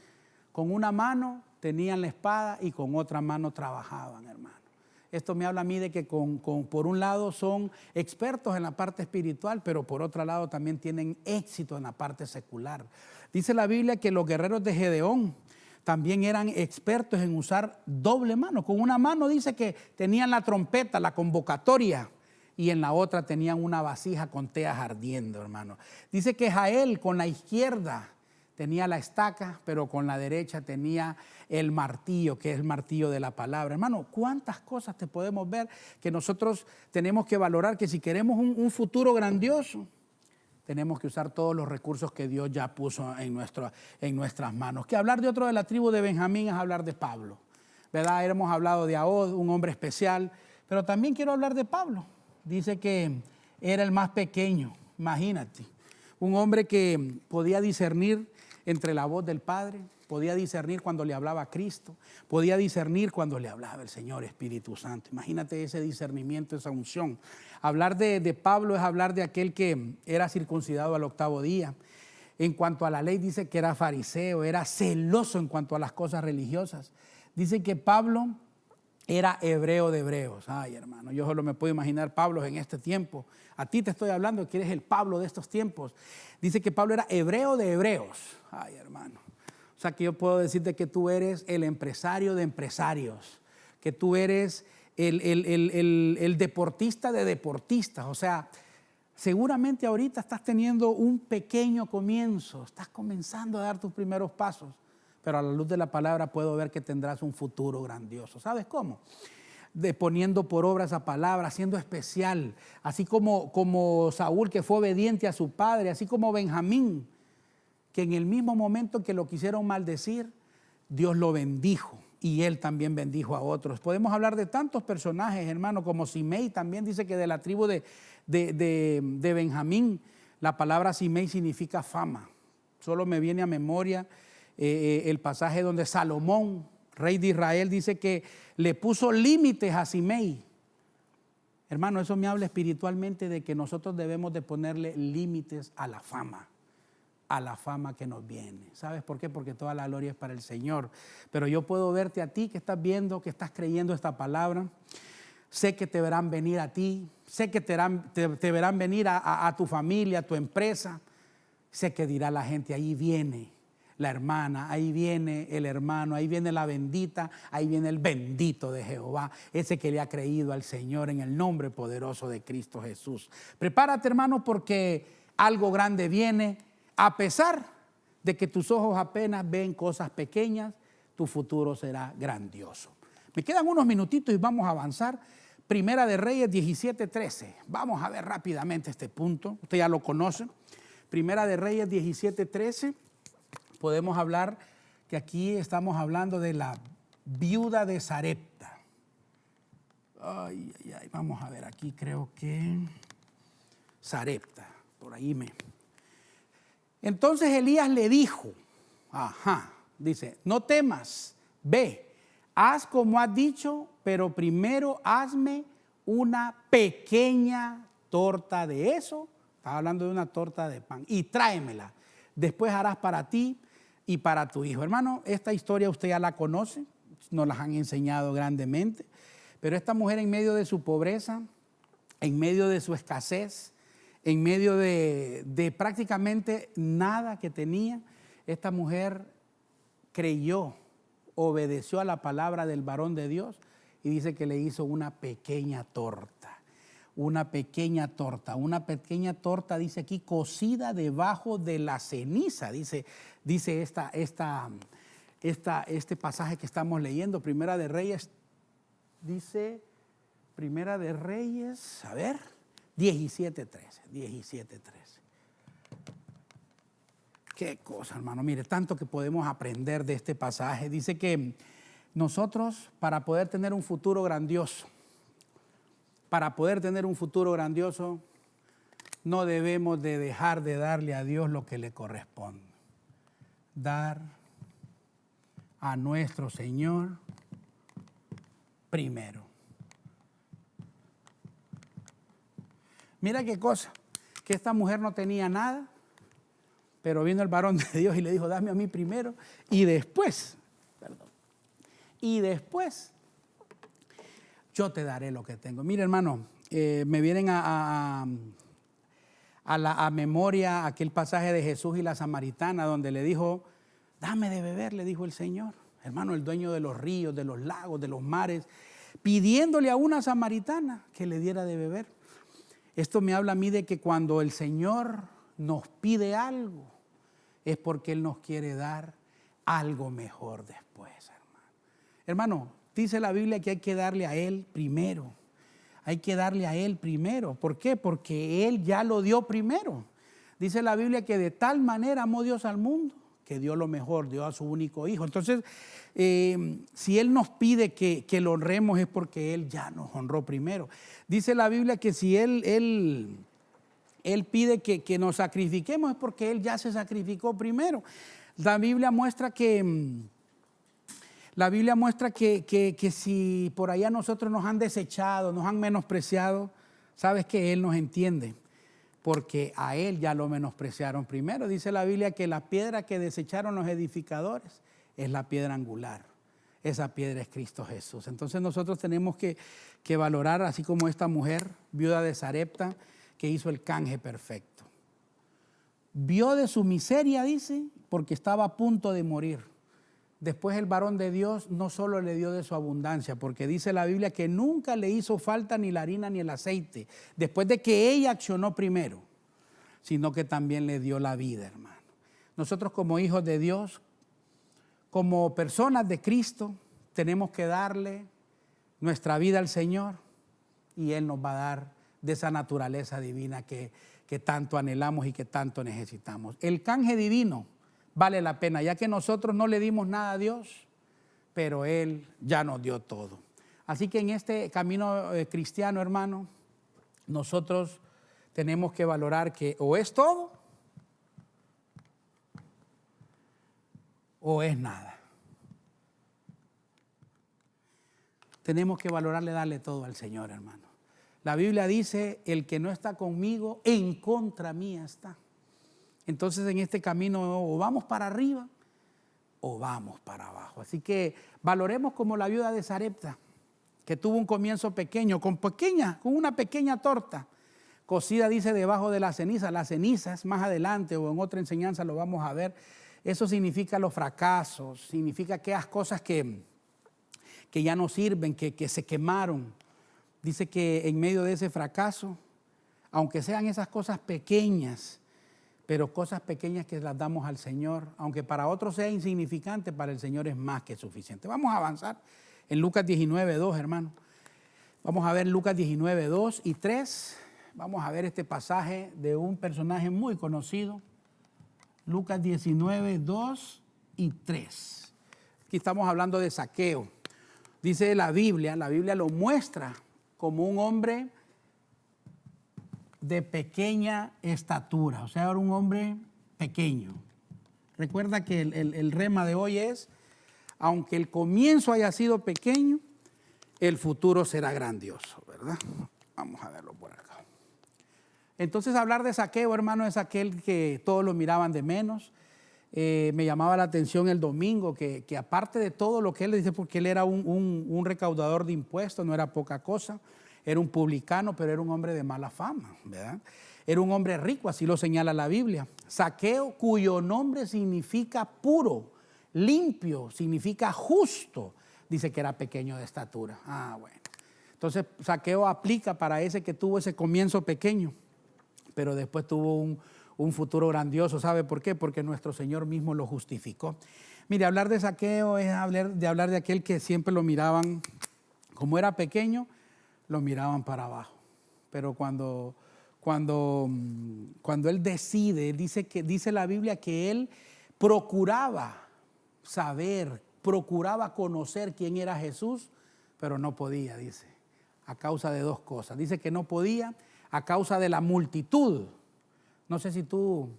con una mano tenían la espada y con otra mano trabajaban, hermano. Esto me habla a mí de que por un lado son expertos en la parte espiritual, pero por otro lado también tienen éxito en la parte secular. Dice la Biblia que los guerreros de Gedeón también eran expertos en usar doble mano. Con una mano dice que tenían la trompeta, la convocatoria, y en la otra tenían una vasija con teas ardiendo, hermano. Dice que Jael con la izquierda tenía la estaca, pero con la derecha tenía el martillo, que es el martillo de la palabra. Hermano, ¿cuántas cosas te podemos ver que nosotros tenemos que valorar? Que si queremos un futuro grandioso, tenemos que usar todos los recursos que Dios ya puso en nuestras manos. Que hablar de otro de la tribu de Benjamín es hablar de Pablo, ¿verdad? Hemos hablado de Ahod, un hombre especial, pero también quiero hablar de Pablo. Dice que era el más pequeño, imagínate. Un hombre que podía discernir entre la voz del Padre, podía discernir cuando le hablaba a Cristo, podía discernir cuando le hablaba el Señor Espíritu Santo. Imagínate ese discernimiento, esa unción. Hablar de Pablo es hablar de aquel que era circuncidado al 8º día. En cuanto a la ley, dice que era fariseo, era celoso en cuanto a las cosas religiosas. Dice que Pablo era hebreo de hebreos. Ay, hermano, yo solo me puedo imaginar Pablo en este tiempo. A ti te estoy hablando que eres el Pablo de estos tiempos. Dice que Pablo era hebreo de hebreos. Ay, hermano. O sea, que yo puedo decirte que tú eres el empresario de empresarios, que tú eres el deportista de deportistas. O sea, seguramente ahorita estás teniendo un pequeño comienzo, estás comenzando a dar tus primeros pasos, pero a la luz de la palabra puedo ver que tendrás un futuro grandioso. ¿Sabes cómo? Poniendo por obra esa palabra, siendo especial, así como Saúl, que fue obediente a su padre, así como Benjamín, que en el mismo momento que lo quisieron maldecir, Dios lo bendijo y él también bendijo a otros. Podemos hablar de tantos personajes, hermano, como Simei, también dice que de la tribu de Benjamín, la palabra Simei significa fama. Solo me viene a memoria el pasaje donde Salomón, rey de Israel, dice que le puso límites a Simei. Hermano, eso me habla espiritualmente de que nosotros debemos de ponerle límites a la fama que nos viene. ¿Sabes por qué? Porque toda la gloria es para el Señor. Pero yo puedo verte a ti que estás viendo, que estás creyendo esta palabra. Sé que te verán venir a ti, sé que te verán venir a tu familia, a tu empresa. Sé que dirá la gente, ahí viene la hermana, ahí viene el hermano, ahí viene la bendita, ahí viene el bendito de Jehová, ese que le ha creído al Señor en el nombre poderoso de Cristo Jesús. Prepárate, hermano, porque algo grande viene. A pesar de que tus ojos apenas ven cosas pequeñas, tu futuro será grandioso. Me quedan unos minutitos y vamos a avanzar. Primera de Reyes 17:13. Vamos a ver rápidamente este punto. Usted ya lo conoce. Primera de Reyes 17:13. Podemos hablar que aquí estamos hablando de la viuda de Sarepta. Ay, vamos a ver, aquí creo que Sarepta, por ahí me... Entonces Elías le dijo, dice, no temas, ve, haz como has dicho, pero primero hazme una pequeña torta de eso, estaba hablando de una torta de pan, y tráemela. Después harás para ti y para tu hijo. Hermano, esta historia usted ya la conoce, nos la han enseñado grandemente, pero esta mujer en medio de su pobreza, en medio de su escasez, en medio de prácticamente nada que tenía, esta mujer creyó, obedeció a la palabra del varón de Dios y dice que le hizo una pequeña torta. Una pequeña torta, dice aquí, cocida debajo de la ceniza, dice este pasaje que estamos leyendo, Primera de Reyes, dice, Primera de Reyes, a ver, 17:13. Qué cosa, hermano, mire, tanto que podemos aprender de este pasaje. Dice que nosotros, para poder tener un futuro grandioso, no debemos de dejar de darle a Dios lo que le corresponde. Dar a nuestro Señor primero. Mira qué cosa, que esta mujer no tenía nada, pero vino el varón de Dios y le dijo, dame a mí primero y después yo te daré lo que tengo. Mire, hermano, me vienen a memoria aquel pasaje de Jesús y la samaritana donde le dijo, dame de beber, le dijo el Señor. Hermano, el dueño de los ríos, de los lagos, de los mares, pidiéndole a una samaritana que le diera de beber. Esto me habla a mí de que cuando el Señor nos pide algo, es porque Él nos quiere dar algo mejor después, hermano. Hermano, dice la Biblia que hay que darle a Él primero. Hay que darle a Él primero. ¿Por qué? Porque Él ya lo dio primero. Dice la Biblia que de tal manera amó Dios al mundo que dio lo mejor, dio a su único hijo. Entonces, si Él nos pide que lo honremos es porque Él ya nos honró primero. Dice la Biblia que si Él pide que nos sacrifiquemos es porque Él ya se sacrificó primero. La Biblia muestra que si por allá nosotros nos han desechado, nos han menospreciado, sabes que Él nos entiende, porque a Él ya lo menospreciaron primero. Dice la Biblia que la piedra que desecharon los edificadores es la piedra angular. Esa piedra es Cristo Jesús. Entonces nosotros tenemos que valorar, así como esta mujer, viuda de Sarepta, que hizo el canje perfecto. Vio de su miseria, dice, porque estaba a punto de morir. Después el varón de Dios no solo le dio de su abundancia, porque dice la Biblia que nunca le hizo falta ni la harina ni el aceite, después de que ella accionó primero, sino que también le dio la vida, hermano. Nosotros como hijos de Dios, como personas de Cristo, tenemos que darle nuestra vida al Señor y Él nos va a dar de esa naturaleza divina que tanto anhelamos y que tanto necesitamos. El canje divino vale la pena, ya que nosotros no le dimos nada a Dios, pero Él ya nos dio todo. Así que en este camino cristiano, hermano, nosotros tenemos que valorar que o es todo o es nada. Tenemos que valorarle, darle todo al Señor, hermano. La Biblia dice, el que no está conmigo, en contra mía está. Entonces en este camino o vamos para arriba o vamos para abajo. Así que valoremos como la viuda de Sarepta, que tuvo un comienzo pequeño, con una pequeña torta, cocida, dice, debajo de la ceniza. Las cenizas, más adelante o en otra enseñanza lo vamos a ver, eso significa los fracasos, significa aquellas cosas que ya no sirven, que se quemaron. Dice que en medio de ese fracaso, aunque sean esas cosas pequeñas, pero cosas pequeñas que las damos al Señor, aunque para otros sea insignificante, para el Señor es más que suficiente. Vamos a avanzar en Lucas 19:2, hermano. Vamos a ver Lucas 19:2 y 3. Vamos a ver este pasaje de un personaje muy conocido. Lucas 19:2 y 3. Aquí estamos hablando de Zaqueo. Dice la Biblia lo muestra como un hombre de pequeña estatura, o sea, era un hombre pequeño. Recuerda que el rema de hoy es, aunque el comienzo haya sido pequeño, el futuro será grandioso, ¿verdad? Vamos a verlo por acá. Entonces hablar de Zaqueo, hermano, es aquel que todos lo miraban de menos. Me llamaba la atención el domingo que aparte de todo lo que él dice, porque él era un recaudador de impuestos, no era poca cosa. Era un publicano, pero era un hombre de mala fama, ¿verdad? Era un hombre rico, así lo señala la Biblia. Zaqueo, cuyo nombre significa puro, limpio, significa justo, dice que era pequeño de estatura. Bueno. Entonces, Zaqueo aplica para ese que tuvo ese comienzo pequeño, pero después tuvo un futuro grandioso. ¿Sabe por qué? Porque nuestro Señor mismo lo justificó. Mire, hablar de Zaqueo es hablar de aquel que siempre lo miraban, como era pequeño, lo miraban para abajo. Pero cuando él decide, dice la Biblia que él procuraba saber, procuraba conocer quién era Jesús, pero no podía, dice, a causa de dos cosas. Dice que no podía a causa de la multitud. No sé si tú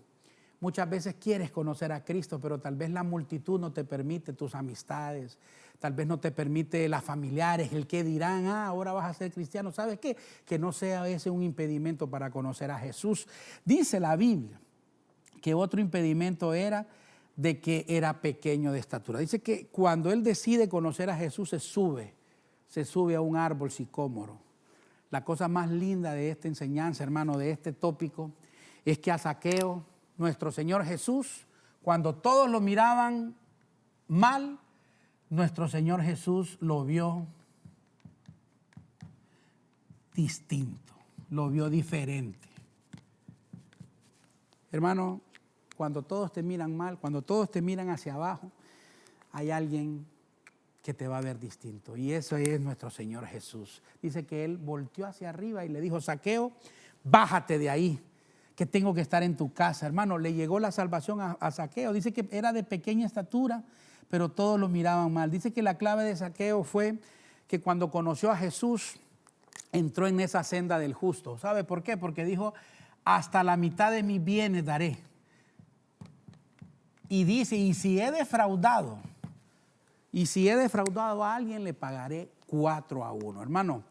muchas veces quieres conocer a Cristo, pero tal vez la multitud no te permite, tus amistades, tal vez no te permite las familiares, el que dirán, ahora vas a ser cristiano. ¿Sabes qué? Que no sea ese un impedimento para conocer a Jesús. Dice la Biblia que otro impedimento era de que era pequeño de estatura. Dice que cuando él decide conocer a Jesús se sube a un árbol sicómoro. La cosa más linda de esta enseñanza, hermano, de este tópico, es que a Zaqueo, nuestro Señor Jesús, cuando todos lo miraban mal, nuestro Señor Jesús lo vio distinto, lo vio diferente. Hermano, cuando todos te miran mal, cuando todos te miran hacia abajo, hay alguien que te va a ver distinto. Y eso es nuestro Señor Jesús. Dice que Él volteó hacia arriba y le dijo, Zaqueo, bájate de ahí, que tengo que estar en tu casa. Hermano, le llegó la salvación a Zaqueo. Dice que era de pequeña estatura, pero todos lo miraban mal. Dice que la clave de Zaqueo fue que cuando conoció a Jesús, entró en esa senda del justo. ¿Sabe por qué? Porque dijo, hasta la mitad de mis bienes daré. Y dice, y si he defraudado a alguien, le pagaré 4-1. Hermano,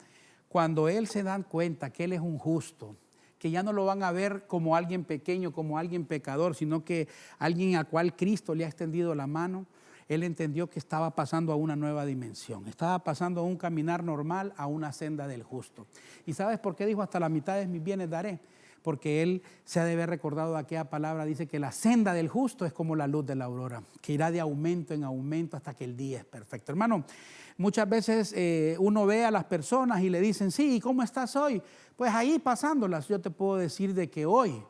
cuando él se da cuenta que él es un justo, que ya no lo van a ver como alguien pequeño, como alguien pecador, sino que alguien al cual Cristo le ha extendido la mano, él entendió que estaba pasando a una nueva dimensión. Estaba pasando a un caminar normal a una senda del justo. ¿Y sabes por qué dijo hasta la mitad de mis bienes daré? Porque él se ha de haber recordado de aquella palabra. Dice que la senda del justo es como la luz de la aurora, que irá de aumento en aumento hasta que el día es perfecto. Hermano, muchas veces uno ve a las personas y le dicen, sí, ¿cómo estás hoy? Pues ahí pasándolas. Yo te puedo decir de que hoy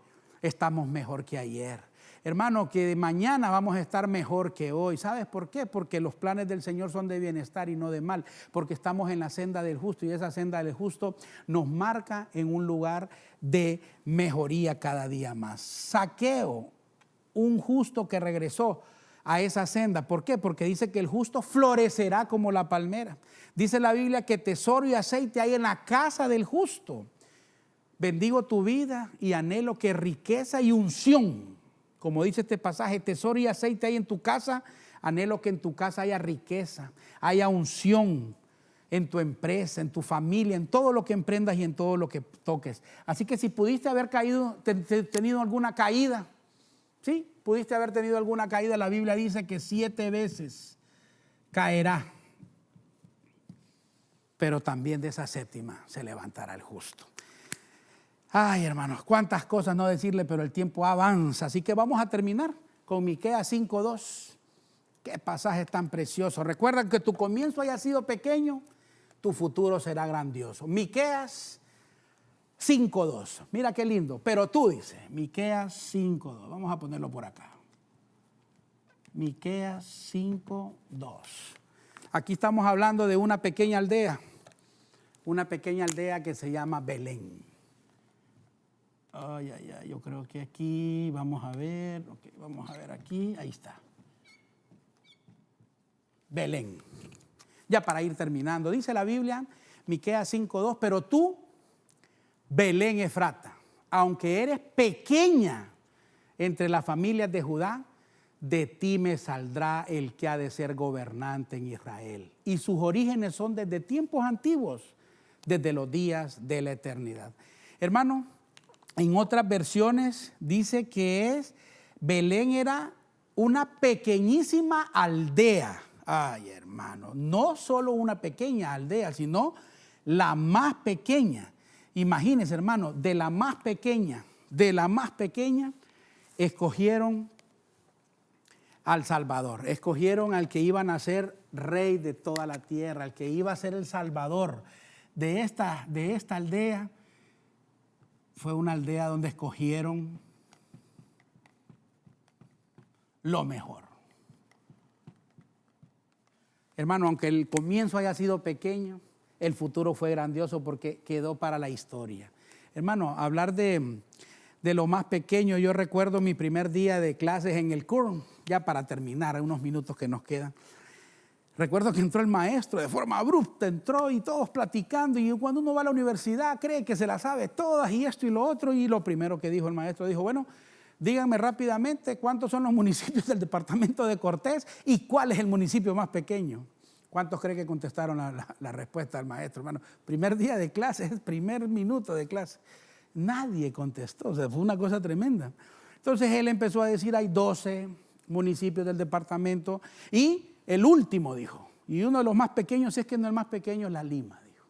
estamos mejor que ayer. Hermano, que de mañana vamos a estar mejor que hoy. ¿Sabes por qué? Porque los planes del Señor son de bienestar y no de mal. Porque estamos en la senda del justo y esa senda del justo nos marca en un lugar de mejoría cada día más. Zaqueo, un justo que regresó a esa senda. ¿Por qué? Porque dice que el justo florecerá como la palmera. Dice la Biblia que tesoro y aceite hay en la casa del justo. Bendigo tu vida y anhelo que riqueza y unción, como dice este pasaje, tesoro y aceite hay en tu casa, anhelo que en tu casa haya riqueza, haya unción en tu empresa, en tu familia, en todo lo que emprendas y en todo lo que toques. Así que si pudiste haber tenido alguna caída, ¿sí? Pudiste haber tenido alguna caída, la Biblia dice que 7 veces caerá, pero también de esa 7ª se levantará el justo. Ay, hermanos, cuántas cosas no decirle, pero el tiempo avanza. Así que vamos a terminar con Miqueas 5:2. Qué pasaje tan precioso. Recuerda que tu comienzo haya sido pequeño, tu futuro será grandioso. Miqueas 5:2. Mira qué lindo. Pero tú, dice, Miqueas 5:2. Vamos a ponerlo por acá. Miqueas 5:2. Aquí estamos hablando de una pequeña aldea que se llama Belén. Ay, yo creo que aquí, vamos a ver aquí, ahí está. Belén. Ya para ir terminando, dice la Biblia, Miqueas 5:2, pero tú, Belén Efrata, aunque eres pequeña entre las familias de Judá, de ti me saldrá el que ha de ser gobernante en Israel. Y sus orígenes son desde tiempos antiguos, desde los días de la eternidad. Hermano, en otras versiones dice que Belén era una pequeñísima aldea. Ay, hermano, no solo una pequeña aldea, sino la más pequeña. Imagínense, hermano, de la más pequeña, escogieron al Salvador, escogieron al que iba a ser rey de toda la tierra, al que iba a ser el Salvador de esta aldea. Fue una aldea donde escogieron lo mejor. Hermano, aunque el comienzo haya sido pequeño, el futuro fue grandioso porque quedó para la historia. Hermano, hablar de lo más pequeño, yo recuerdo mi primer día de clases en el CURM, ya para terminar, unos minutos que nos quedan. Recuerdo que entró el maestro de forma abrupta, entró y todos platicando, y cuando uno va a la universidad cree que se la sabe todas y esto y lo otro, y lo primero que dijo el maestro, dijo, bueno, díganme rápidamente cuántos son los municipios del departamento de Cortés y cuál es el municipio más pequeño. ¿Cuántos creen que contestaron la respuesta al maestro, hermano? Primer día de clase, primer minuto de clase. Nadie contestó, o sea, fue una cosa tremenda. Entonces él empezó a decir, hay 12 municipios del departamento y el último dijo, y uno de los más pequeños, si es que no el más pequeño, es La Lima, dijo.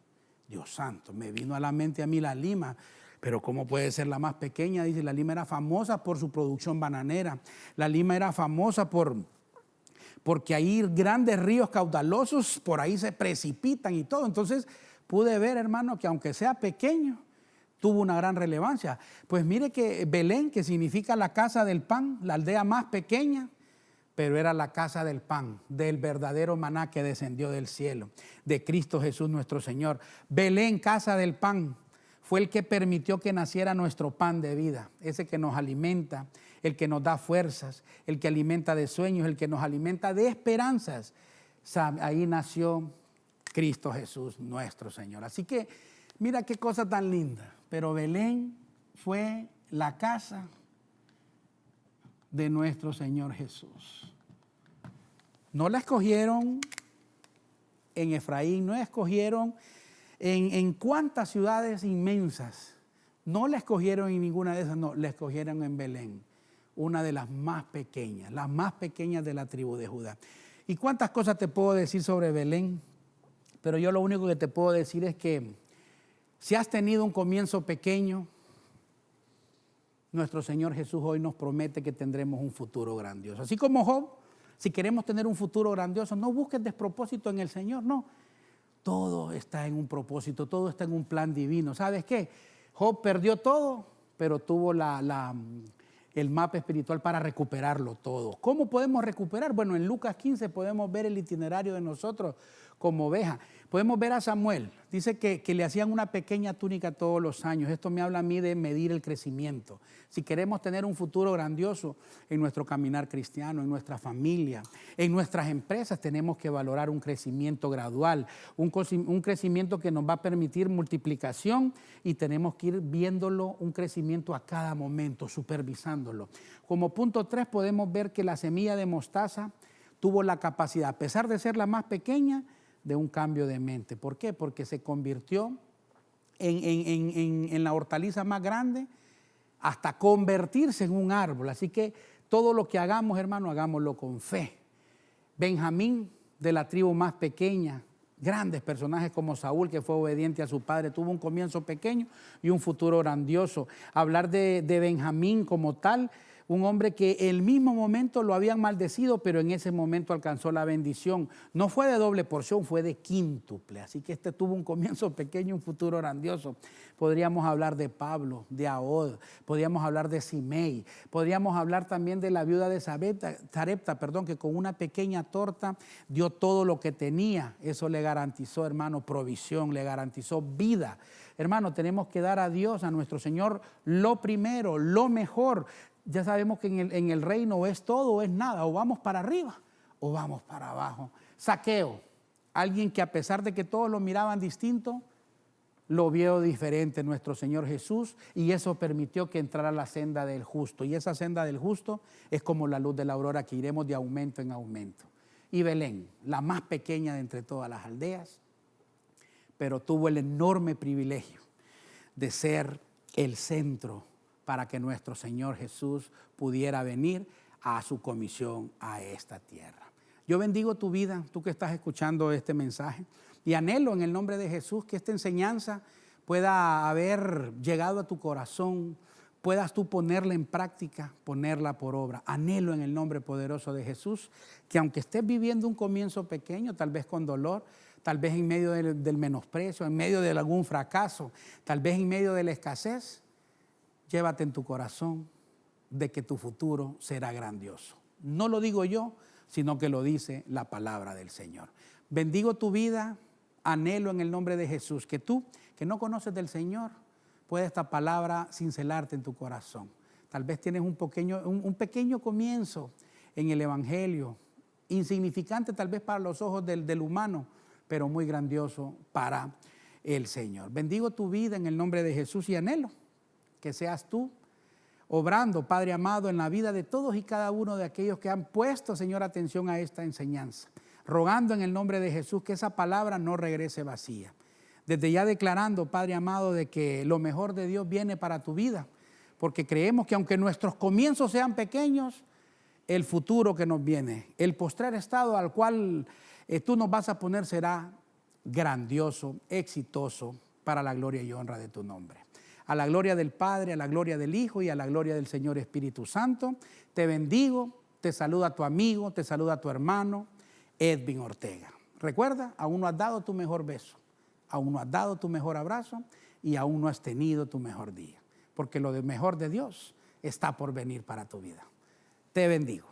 Dios santo, me vino a la mente a mí La Lima, pero ¿cómo puede ser la más pequeña? Dice, La Lima era famosa por su producción bananera, La Lima era famosa porque hay grandes ríos caudalosos, por ahí se precipitan y todo. Entonces pude ver, hermano, que aunque sea pequeño, tuvo una gran relevancia. Pues mire que Belén, que significa la casa del pan, la aldea más pequeña, pero era la casa del pan, del verdadero maná que descendió del cielo, de Cristo Jesús nuestro Señor. Belén, casa del pan, fue el que permitió que naciera nuestro pan de vida, ese que nos alimenta, el que nos da fuerzas, el que alimenta de sueños, el que nos alimenta de esperanzas. Ahí nació Cristo Jesús, nuestro Señor. Así que mira qué cosa tan linda. Pero Belén fue la casa de nuestro Señor Jesús. No la escogieron en Efraín, no la escogieron en cuántas ciudades inmensas. No la escogieron en ninguna de esas, no, la escogieron en Belén, una de las más pequeñas de la tribu de Judá. ¿Y cuántas cosas te puedo decir sobre Belén? Pero yo lo único que te puedo decir es que si has tenido un comienzo pequeño, nuestro Señor Jesús hoy nos promete que tendremos un futuro grandioso. Así como Job, si queremos tener un futuro grandioso, no busques despropósito en el Señor, no. Todo está en un propósito, todo está en un plan divino. ¿Sabes qué? Job perdió todo, pero tuvo el mapa espiritual para recuperarlo todo. ¿Cómo podemos recuperar? Bueno, en Lucas 15 podemos ver el itinerario de nosotros como oveja. Podemos ver a Samuel. Dice que le hacían una pequeña túnica todos los años. Esto me habla a mí de medir el crecimiento. Si queremos tener un futuro grandioso en nuestro caminar cristiano, en nuestra familia, en nuestras empresas, tenemos que valorar un crecimiento gradual, un crecimiento que nos va a permitir multiplicación y tenemos que ir viéndolo, un crecimiento a cada momento, supervisándolo. Como punto 3 podemos ver que la semilla de mostaza tuvo la capacidad, a pesar de ser la más pequeña, de un cambio de mente. ¿Por qué? Porque se convirtió en la hortaliza más grande hasta convertirse en un árbol. Así que todo lo que hagamos, hermano, hagámoslo con fe. Benjamín, de la tribu más pequeña, grandes personajes como Saúl, que fue obediente a su padre, tuvo un comienzo pequeño y un futuro grandioso. Hablar de Benjamín como tal, un hombre que en el mismo momento lo habían maldecido, pero en ese momento alcanzó la bendición. No fue de doble porción, fue de quíntuple. Así que tuvo un comienzo pequeño, un futuro grandioso. Podríamos hablar de Pablo, de Ahod, podríamos hablar de Simei, podríamos hablar también de la viuda de Sarepta, que con una pequeña torta dio todo lo que tenía. Eso le garantizó, hermano, provisión, le garantizó vida. Hermano, tenemos que dar a Dios, a nuestro Señor, lo primero, lo mejor. Ya sabemos que en el reino o es todo o es nada, o vamos para arriba o vamos para abajo. Zaqueo, alguien que a pesar de que todos lo miraban distinto, lo vio diferente nuestro Señor Jesús y eso permitió que entrara a la senda del justo. Y esa senda del justo es como la luz de la aurora que iremos de aumento en aumento. Y Belén, la más pequeña de entre todas las aldeas, pero tuvo el enorme privilegio de ser el centro para que nuestro Señor Jesús pudiera venir a su comisión a esta tierra. Yo bendigo tu vida, tú que estás escuchando este mensaje, y anhelo en el nombre de Jesús que esta enseñanza pueda haber llegado a tu corazón, puedas tú ponerla en práctica, ponerla por obra. Anhelo en el nombre poderoso de Jesús que aunque estés viviendo un comienzo pequeño, tal vez con dolor, tal vez en medio del menosprecio, en medio de algún fracaso, tal vez en medio de la escasez, llévate en tu corazón de que tu futuro será grandioso. No lo digo yo, sino que lo dice la palabra del Señor. Bendigo tu vida, anhelo en el nombre de Jesús que tú, que no conoces del Señor, pueda esta palabra cincelarte en tu corazón. Tal vez tienes un pequeño comienzo en el Evangelio, insignificante tal vez para los ojos del humano, pero muy grandioso para el Señor. Bendigo tu vida en el nombre de Jesús y anhelo que seas tú obrando, Padre amado, en la vida de todos y cada uno de aquellos que han puesto, Señor, atención a esta enseñanza, rogando en el nombre de Jesús que esa palabra no regrese vacía. Desde ya declarando, Padre amado, de que lo mejor de Dios viene para tu vida, porque creemos que aunque nuestros comienzos sean pequeños, el futuro que nos viene, el postrer estado al cual tú nos vas a poner será grandioso, exitoso para la gloria y honra de tu nombre. A la gloria del Padre, a la gloria del Hijo y a la gloria del Señor Espíritu Santo. Te bendigo, te saluda tu amigo, te saluda tu hermano, Edwin Ortega. Recuerda, aún no has dado tu mejor beso, aún no has dado tu mejor abrazo y aún no has tenido tu mejor día. Porque lo mejor de Dios está por venir para tu vida. Te bendigo.